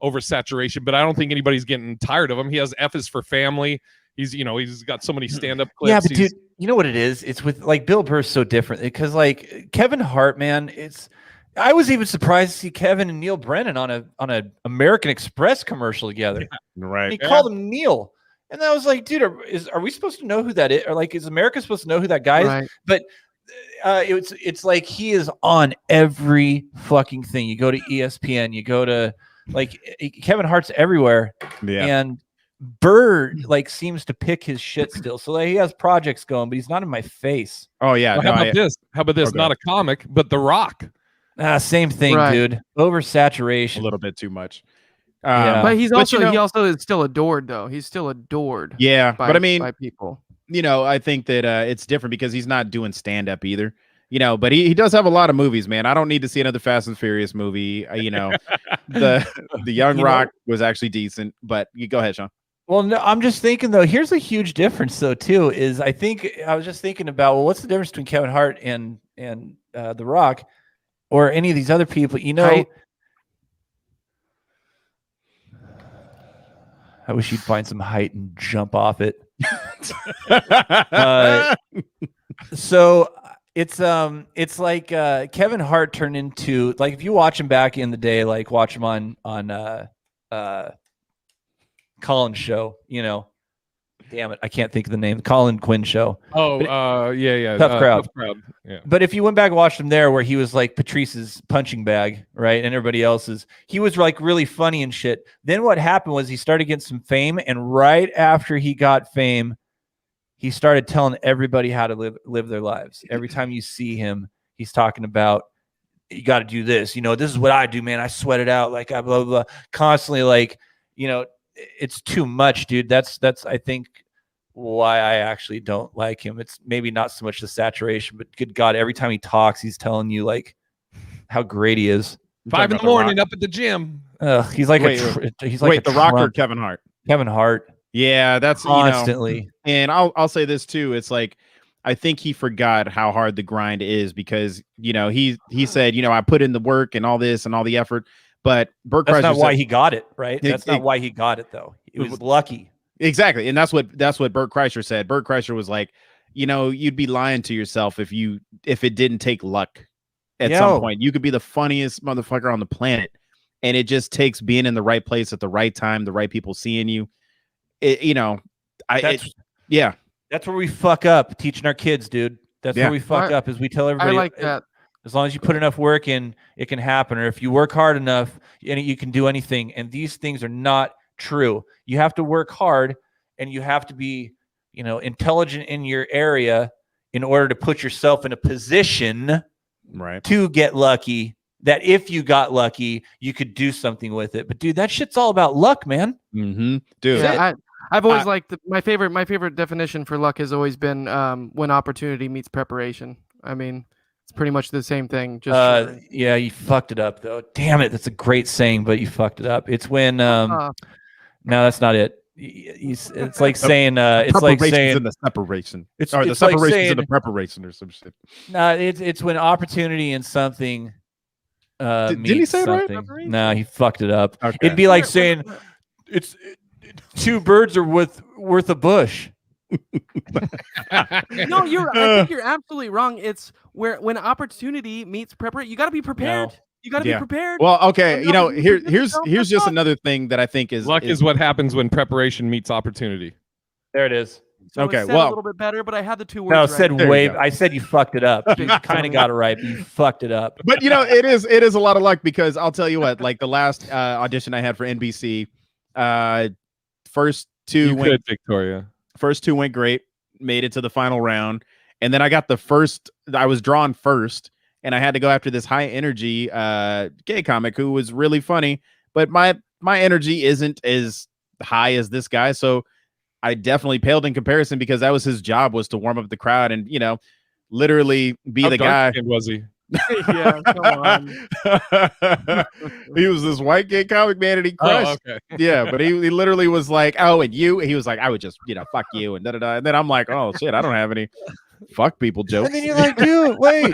oversaturation, but I don't think anybody's getting tired of him. He has F is for family. He's got so many stand-up clips. Yeah, but dude, You know what it is? It's with like Bill Burr's so different because like Kevin Hart, man, I was even surprised to see Kevin and Neil Brennan on a American Express commercial together. Right. And he called him Neil. And I was like, dude, are we supposed to know who that is? Or like, is America supposed to know who that guy is? Right. But it's like he is on every fucking thing. You go to ESPN, you go to like Kevin Hart's everywhere. Yeah. And Burr like seems to pick his shit still. So like, he has projects going, but he's not in my face. Oh yeah. Well, how about this? How about this? Okay. Not a comic, but The Rock. Same thing, Right. dude. Oversaturation. A little bit too much. Yeah. But he's but, also you know- he also is still adored though. He's still adored. Yeah, by, but I mean, by people. you know, I think that it's different because he's not doing stand up either. You know, but he does have a lot of movies, man. I don't need to see another Fast and Furious movie. You know, the Young Rock was actually decent, but you go ahead, Sean. Well, no, I'm just thinking though. Here's a huge difference though too. Is I was just thinking about what's the difference between Kevin Hart and The Rock, or any of these other people? You know, Height. I wish you'd find some height and jump off it. So it's like Kevin Hart turned into like if you watch him back in the day, like watch him on Colin's show, you know. Damn it, I can't think of the name. The Colin Quinn show. Oh, yeah. Tough crowd. Yeah. But if you went back and watched him there, where he was like Patrice's punching bag, right, and everybody else's, he was like really funny and shit. Then what happened was he started getting some fame, and right after he got fame, he started telling everybody how to live their lives. Every time you see him, he's talking about, you got to do this. You know, this is what I do, man. I sweat it out, like I blah, blah, blah. Constantly, like, you know, it's too much, dude. That's I think why I actually don't like him. It's maybe not so much the saturation, but good God, every time he talks, he's telling you like how great he is. 5 in the morning up at the gym. He's like he's like The Rock or Kevin Hart? Kevin Hart. Yeah, that's Constantly. You know, and I'll say this too. It's like I think he forgot how hard the grind is because you know he said, you know, I put in the work and all this and all the effort, but Bert Kreischer That's not why said, he got it, right? That's not why he got it though. It was lucky. Exactly, and that's what Bert Kreischer said. Bert Kreischer was like, you know, you'd be lying to yourself if it didn't take luck at some point. You could be the funniest motherfucker on the planet, and it just takes being in the right place at the right time, the right people seeing you. You know, That's where we fuck up teaching our kids, dude. That's where we fuck up is we tell everybody. I like that. As long as you put enough work in, it can happen. Or if you work hard enough, you can do anything. And these things are not true. You have to work hard, and you have to be, you know, intelligent in your area in order to put yourself in a position to get lucky. That if you got lucky, you could do something with it. But dude, that shit's all about luck, man. Mm-hmm. Dude, yeah, I've always liked my favorite definition for luck has always been when opportunity meets preparation. I mean, it's pretty much the same thing. Just yeah, you fucked it up though. Damn it, that's a great saying, but you fucked it up. It's when no, that's not it. It's like saying it's like saying in the separation. It's the like separation saying, in the preparation or some shit. No, it's when opportunity and something. Didn't he say something. it right? No, he fucked it up. Okay. It'd be like saying it's two birds are worth a bush. No, I think you're absolutely wrong. It's when opportunity meets preparation. You got to be prepared. No. You got to be prepared. Well, okay, you know, here's just another thing that I think is luck is what happens when preparation meets opportunity. There it is. So okay, it said well, a little bit better, but I had the two words. No, right. said way. I said you fucked it up. You kind of got it right, but you fucked it up. But you know, it is a lot of luck because I'll tell you what, like the last audition I had for NBC, first two went great, made it to the final round, and then I got I was drawn first, and I had to go after this high energy gay comic who was really funny, but my energy isn't as high as this guy, so I definitely paled in comparison because that was his job, was to warm up the crowd and, you know, literally be How the guy. Was he? Yeah, come on. He was this white gay comic, man, and he crushed. Oh, okay. Yeah, but he literally was like, oh, and you? He was like, I would just, you know, fuck you and da-da-da. And then I'm like, oh, shit, I don't have any fuck people jokes. And then you're like, dude, wait.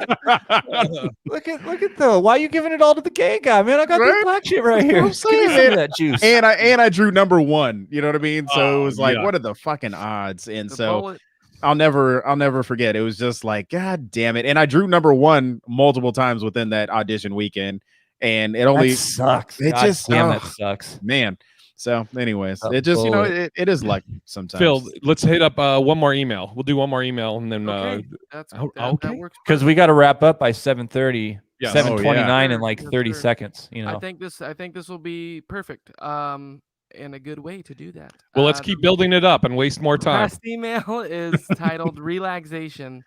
look at though. Why are you giving it all to the gay guy, man? I got this black shit right here. Give me some of that juice. And I drew number one. You know what I mean? So it was like, what are the fucking odds? And so I'll never forget. It was just like, God damn it. And I drew number 1 multiple times within that audition weekend. And it only That sucks. It God just damn, that sucks. man. So anyways, A it just, bullet. it is luck sometimes. Phil, let's hit up one more email. We'll do one more email and then Okay, that okay. works. Because we got to wrap up by 7:30, Yes. 7:29 Sure, in like yes, 30 sir. seconds. You know, I think this will be perfect. And a good way to do that. Well, let's keep building it up and waste more time. Last email is titled Relaxation.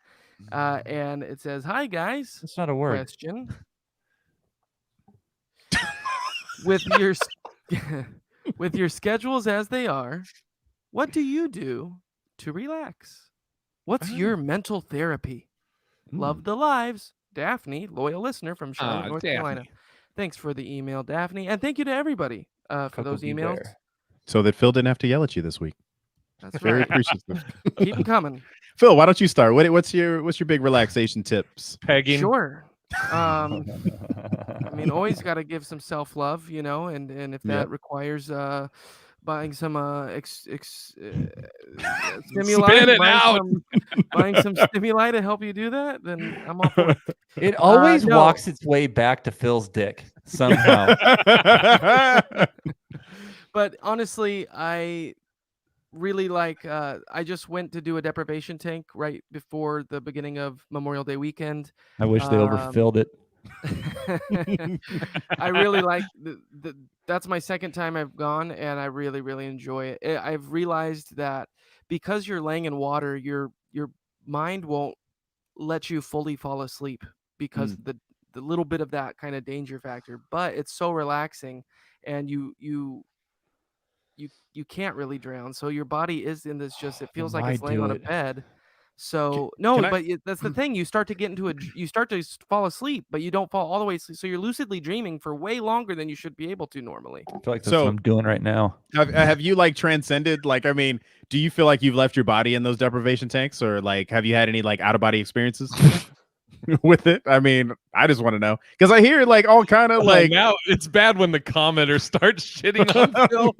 And it says, "Hi guys. it's not a word. Question. With your with your schedules as they are, what do you do to relax? What's your mental therapy? Love the lives. Daphne, loyal listener from Charlotte, North Carolina. Thanks for the email, Daphne. And thank you to everybody for those emails. So that Phil didn't have to yell at you this week. That's Very right. appreciative. Keep them coming. Phil, why don't you start? What's your big relaxation tips? Pegging. Sure. I mean, always got to give some self-love, and if that requires buying some stimuli, Spit it out. buying some stimuli to help you do that, then I'm all for it. It always no. walks its way back to Phil's dick somehow. But honestly, I really I just went to do a deprivation tank right before the beginning of Memorial Day weekend. I wish they overfilled it. I really like that's my second time I've gone, and I really, really enjoy it. I've realized that because you're laying in water, your mind won't let you fully fall asleep because the little bit of that kind of danger factor, but it's so relaxing, and you can't really drown. So your body is in this it feels like it's laying on a bed. So that's the thing. You start to get into you start to fall asleep, but you don't fall all the way asleep. So you're lucidly dreaming for way longer than you should be able to normally. I feel like that's what I'm doing right now. Have you transcended? I mean, do you feel like you've left your body in those deprivation tanks, or have you had any out of body experiences with it? I mean, I just want to know because I hear all kind of now it's bad when the commenter starts shitting on Phil.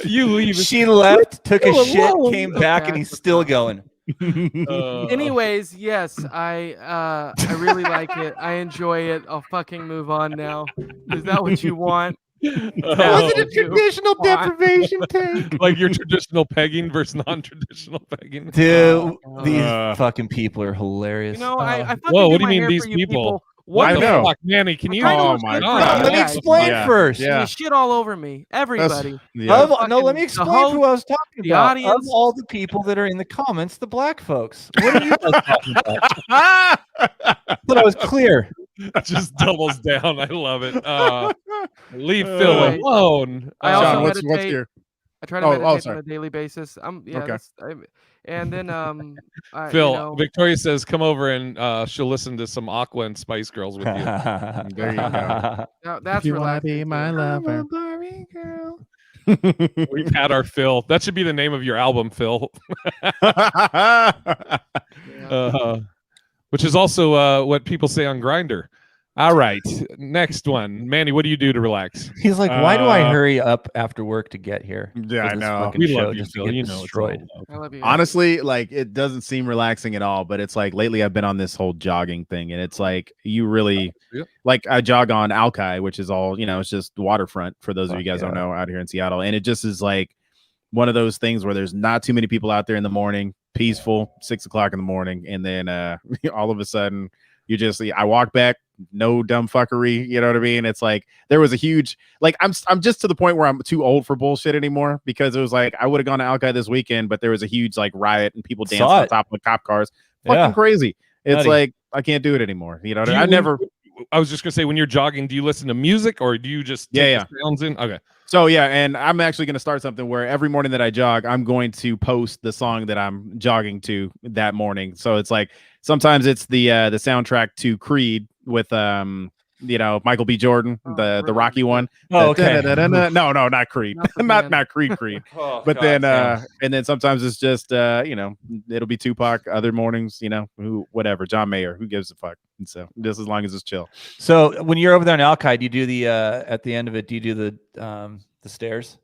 You leave. She left, took a shit, came back, and he's still going. Anyways, yes, I really like it. I enjoy it. I'll fucking move on now. Is that what you want? Was it a traditional deprivation tank? Like your traditional pegging versus non-traditional pegging? Dude, these fucking people are hilarious. I fucking whoa, what do my you mean hair these for you people? What the know. fuck, Manny? Can you? Oh my God! Let me explain first. Yeah. You shit all over me, everybody. Yeah. No, let me explain who I was talking the about. audience. Of all the people that are in the comments, the black folks. What are you guys talking about? But I was clear. Just doubles down. I love it. Leave Phil alone. I also Sean, what's meditate. your? I try to meditate sorry. on a daily basis. Okay. And then Phil, Victoria says, "Come over and she'll listen to some Aqua and Spice Girls with you." There you go. That's If you wanna relaxing be my too. lover. Barbie girl. We've had our Phil. That should be the name of your album, Phil. Which is also what people say on Grindr. All right, next one, Manny. What do you do to relax? He's like, why do I hurry up after work to get here? Yeah, I know. We love you, just Phil. to get You know, destroyed. I love you. Honestly, it doesn't seem relaxing at all, but it's lately I've been on this whole jogging thing, and it's you really I jog on Alki, which is all, it's just waterfront for those of you guys don't know out here in Seattle. And it just is one of those things where there's not too many people out there in the morning, peaceful, 6 o'clock in the morning. And then all of a sudden I walk back, no dumb fuckery. You know what I mean? It's there was a huge, I'm just to the point where I'm too old for bullshit anymore, because it was I would have gone to Alki this weekend, but there was a huge riot and people dancing on top of cop cars. Fucking crazy. It's I can't do it anymore. You know, I was just gonna say, when you're jogging, do you listen to music or do you just take the sounds in? Okay. So and I'm actually going to start something where every morning that I jog, I'm going to post the song that I'm jogging to that morning. So it's sometimes it's the soundtrack to Creed with Michael B. Jordan, the Rocky one. Oh, okay. No, not Creed. not Creed. But then and then sometimes it's just it'll be Tupac. Other mornings, whatever, John Mayer, who gives a fuck. And so just as long as it's chill. So when you're over there in Alki, do you do the at the end of it, do you do the stairs?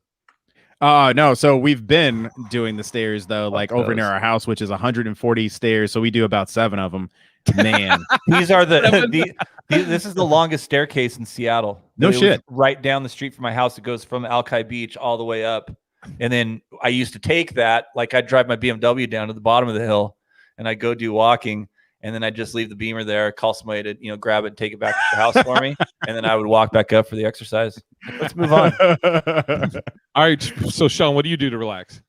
No, so we've been doing the stairs though, like over near those. our house, which is 140 stairs. So we do about 7 of them. Man, These are this is the longest staircase in Seattle. No It was shit. right down the street from my house. It goes from Alki Beach all the way up. And then I used to take that, like I'd drive my BMW down to the bottom of the hill and I'd go do walking. And then I'd just leave the Beamer there, call somebody to, grab it and take it back to the house for me. And then I would walk back up for the exercise. Let's move on. All right. So Sean, what do you do to relax?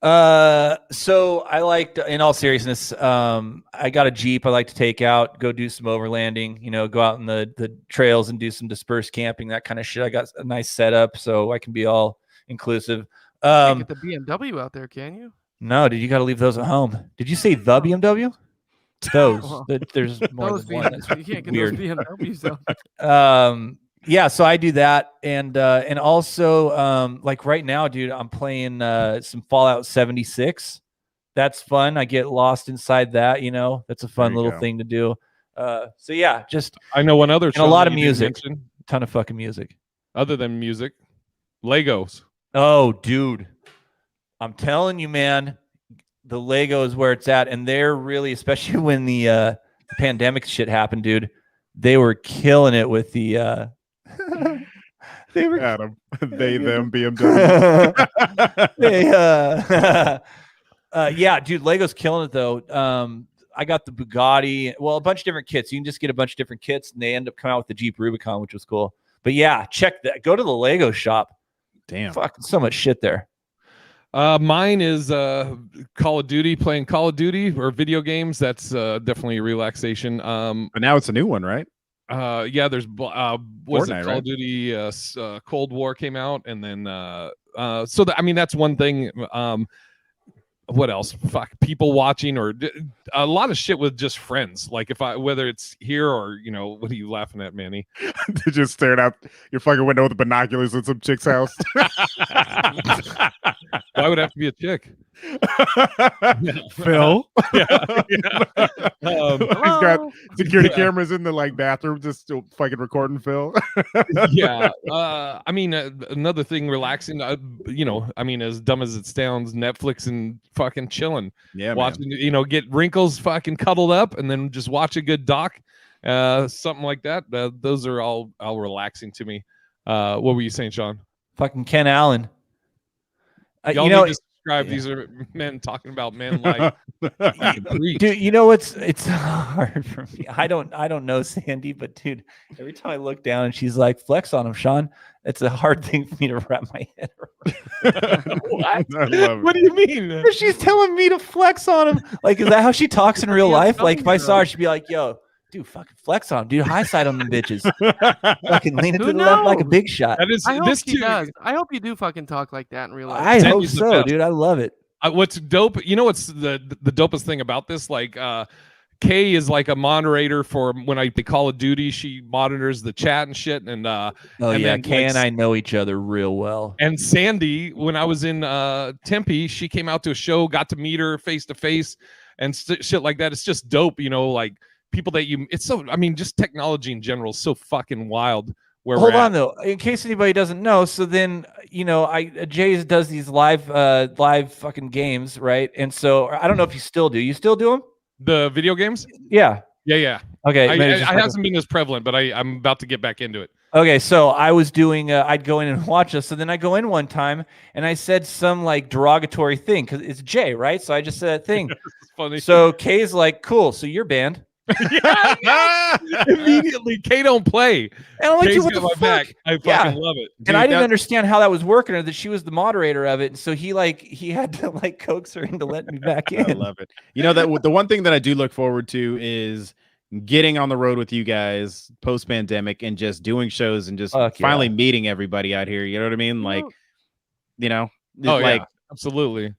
So I liked, in all seriousness, I got a Jeep I like to take out, go do some overlanding, go out in the trails and do some dispersed camping, that kind of shit. I got a nice setup so I can be all inclusive. Can't get the BMW out there, can you? No, dude, you got to leave those at home. Did you say the BMW? Those. Well, There's more Those than one. BMW, you can't get Weird. those BMWs out. Yeah, so I do that, and also like right now, dude, I'm playing some Fallout 76. That's fun. I get lost inside that. That's a fun little thing to do. So yeah, just I know one other. and a lot of music, ton of fucking music. Other than music, Legos. Oh, dude, I'm telling you, man, the Lego is where it's at, and they're really, especially when the pandemic shit happened, dude. They were killing it with the. They were Adam, they, them, BMW. Yeah, dude, Lego's killing it though. I got the Bugatti, well, a bunch of different kits. You can just get a bunch of different kits, and they end up coming out with the Jeep Rubicon, which was cool. But yeah, check that. Go to the Lego shop. Damn, fucking so much shit there. Mine is Call of Duty, playing Call of Duty or video games. That's definitely a relaxation. but now it's a new one, right? Yeah, there's was Fortnite, it Call right? of Duty Cold War came out, and then so that, I mean, that's one thing. What else? Fuck, people watching or a lot of shit with just friends. Like whether it's here or what are you laughing at, Manny? Just staring out your fucking window with the binoculars at some chick's house. Why would it have to be a chick? Phil. He's got security Yeah. cameras in the bathroom, just still fucking recording Phil. Yeah. I mean, another thing, relaxing. I mean, as dumb as it sounds, Netflix and fucking chilling, Yeah, watching. Get wrinkles, fucking cuddled up, and then just watch a good doc, something like that. Those are all relaxing to me. What were you saying, Sean? Fucking Ken Allen. Y'all need to subscribe. These are men talking about men like dude, it's hard for me. I don't know Sandy, but dude, every time I look down and she's like, flex on him, Sean, it's a hard thing for me to wrap my head around. What? I love it. What do you mean? She's telling me to flex on him. Like, is that how she talks in real life? Like, if I saw her, she'd be like, yo, dude, fucking flex on him, dude. High side on them bitches. Fucking lean it to the left like a big shot. That is I hope this he too. does. I hope you do fucking talk like that in real life. I hope Sandy's the so, best. dude. I love it. What's dope? What's the dopest thing about this? Like, Kay is like a moderator for when I play Call of Duty. She monitors the chat and shit. And Oh and yeah, then, Kay like, and I know each other real well. And Sandy, when I was in Tempe, she came out to a show, got to meet her face to face, and shit like that. It's just dope, like people that it's so. I mean, just technology in general is so fucking wild. Hold on though, in case anybody doesn't know. So then, Jay does these live fucking games, right? And so I don't know if you still do. You still do them? The video games? Yeah. Yeah. Okay. I hasn't been as prevalent, but I'm about to get back into it. Okay, so I was doing. I'd go in and watch us. So then I go in one time and I said some derogatory thing because it's Jay, right? So I just said that thing. It's funny. So Kay's like, "Cool, so you're banned." Yeah. Immediately, Kay don't play. And I'm like, Kay's dude, what got the my fuck? back. I fucking love it. And I didn't understand how that was working, or that she was the moderator of it. And so he had to coax her into letting me back in. I love it. That the one thing that I do look forward to is getting on the road with you guys post pandemic and just doing shows and just finally meeting everybody out here. You know what I mean? Like, yeah, absolutely.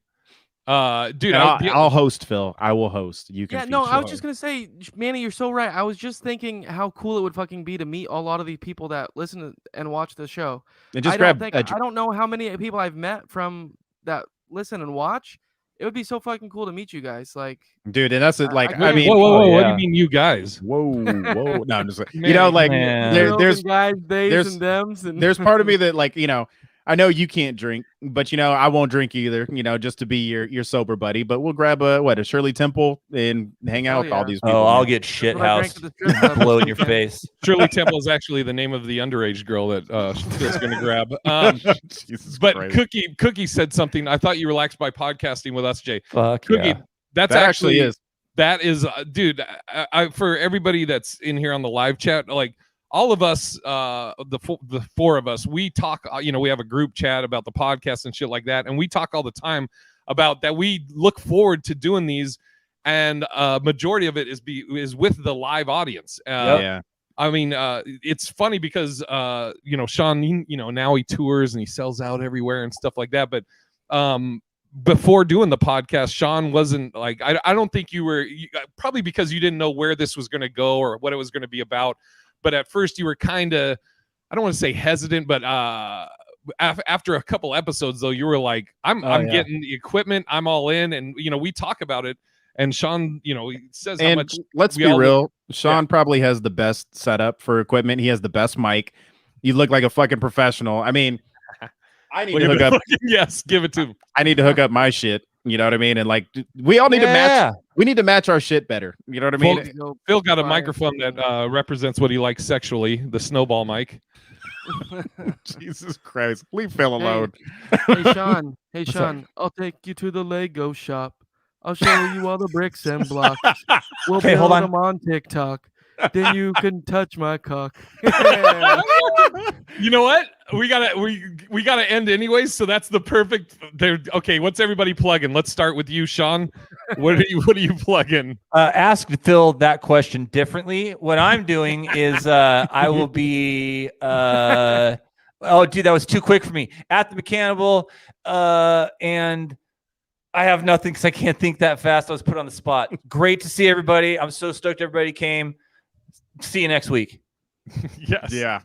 Dude, I'll host, Phil. I will host. You can. Yeah, no, I was just gonna say, Manny, you're so right. I was just thinking how cool it would fucking be to meet a lot of the people that listen to and watch the show. And just I don't know how many people I've met from that listen and watch. It would be so fucking cool to meet you guys. Like, dude, and that's it. Like, I mean, whoa, what do you mean, you guys? Whoa. No, I'm just Man, there's guys, theys there's and thems, and there's part of me that I know you can't drink, but I won't drink either. Just to be your sober buddy. But we'll grab a Shirley Temple and hang out Hell with all yeah. these people. Oh, I'll man. get shit what I drank housed at the strip club blow this in your weekend. face. Shirley Temple is actually the name of the underage girl that Phil's going to grab. Jesus But Christ. Cookie said something. I thought you relaxed by podcasting with us, Jay. Fuck Cookie, yeah. that's That actually is. That is, dude. For everybody that's in here on the live chat, like all of us, the four of us, we talk. We have a group chat about the podcast and shit like that, and we talk all the time about that. We look forward to doing these, and majority of it is with the live audience. Yeah. I mean, it's funny because Sean, now he tours and he sells out everywhere and stuff like that. But before doing the podcast, Sean wasn't like, I don't think you were, probably because you didn't know where this was going to go or what it was going to be about. But at first you were kind of, I don't want to say hesitant, but after a couple episodes though, you were like, I'm getting the equipment, I'm all in, and we talk about it. And Sean, he says how much. Let's be real. Sean probably has the best setup for equipment. He has the best mic. You look like a fucking professional. I mean, I need to hook up. Yes, give it to him. I need to hook up my shit. You know what I mean? And like, we all need to match. We need to match our shit better. You know what I mean? Phil got a microphone that represents what he likes sexually. The snowball mic. Jesus Christ! Leave Phil alone. Hey Sean. I'll take you to the Lego shop. I'll show you all the bricks and blocks. We'll build them on TikTok. Then you can touch my cock. You know what? We gotta end anyways. So that's the perfect. Okay, what's everybody plugging? Let's start with you, Sean. What are you plugging? Ask Phil that question differently. What I'm doing is I will be. Oh, dude, that was too quick for me. At the Mechanical, and I have nothing because I can't think that fast. I was put on the spot. Great to see everybody. I'm so stoked everybody came. See you next week. Yes. Yeah.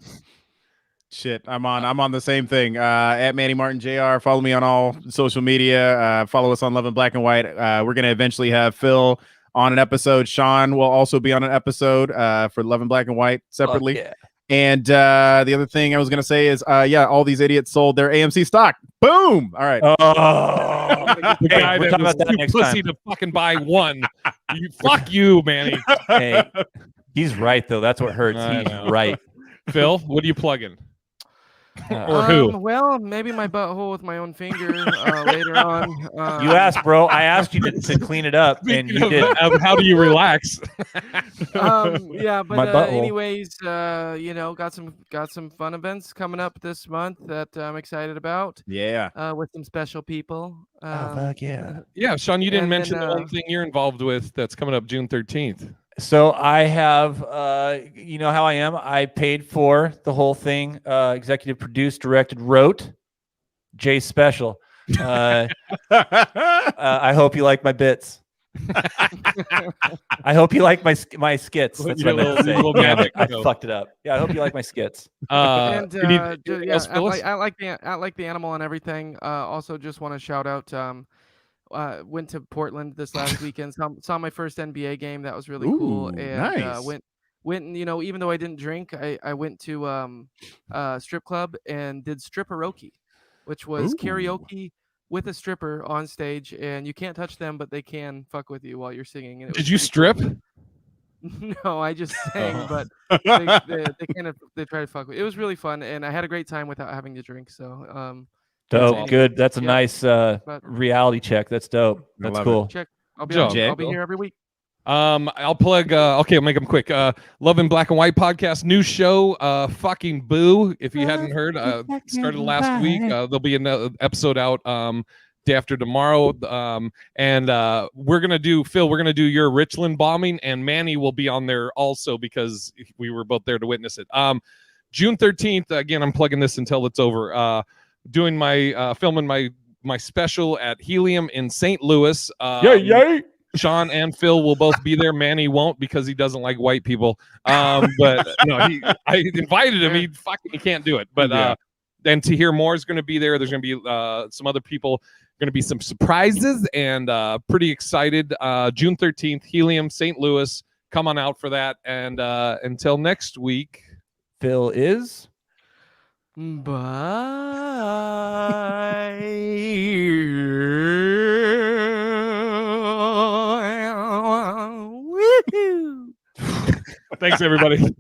Shit, I'm on the same thing. At Manny Martin JR. Follow me on all social media. Follow us on Love and Black and White. We're gonna eventually have Phil on an episode. Sean will also be on an episode for Love and Black and White separately. Yeah. And the other thing I was gonna say is, all these idiots sold their AMC stock. Boom. All right. Oh, the guy that was too pussy to fucking buy one. Fuck you, Manny. Hey, he's right though. That's what hurts. He's right. Phil, what are you plugging? Or who? Well, maybe my butthole with my own finger later on. You asked, bro. I asked you to clean it up, and you did. How do you relax? Yeah, but butthole. anyways, got some fun events coming up this month that I'm excited about. Yeah. With some special people. Fuck yeah. Yeah, Sean, you didn't mention the one thing you're involved with that's coming up June 13th. So I have, you know how I am. I paid for the whole thing. Executive produced, directed, wrote. Jay's special. I hope you like my bits. I hope you like my skits. That's what I meant to say. I fucked it up. Yeah, I hope you like my skits. I like the animal and everything. Also, just want to shout out. Went to Portland this last weekend. Saw my first NBA game. That was really cool. And nice. Went and even though I didn't drink, I went to a strip club and did stripperoke, which was karaoke with a stripper on stage, and you can't touch them, but they can fuck with you while you're singing. And did you strip? Cool. No, I just sang, but they try to fuck with. It was really fun, and I had a great time without having to drink. So dope. Good. That's a nice reality check. That's dope. That's cool. Check. I'll be here every week. I'll plug. Okay, I'll make them quick. Love and Black and White podcast, new show. Fucking Boo. If you hadn't heard, started last week. There'll be another episode out day after tomorrow. And we're gonna do Phil. We're gonna do your Richland bombing, and Manny will be on there also because we were both there to witness it. June 13th. Again, I'm plugging this until it's over. Doing my filming my special at Helium in St. Louis. Yay! Sean and Phil will both be there. Manny won't because he doesn't like white people. But I invited him. He can't do it. But then to hear more is going to be there. There's going to be some other people. Going to be some surprises and pretty excited. June 13th, Helium, St. Louis. Come on out for that. And until next week, Phil is Woohoo! Thanks, everybody.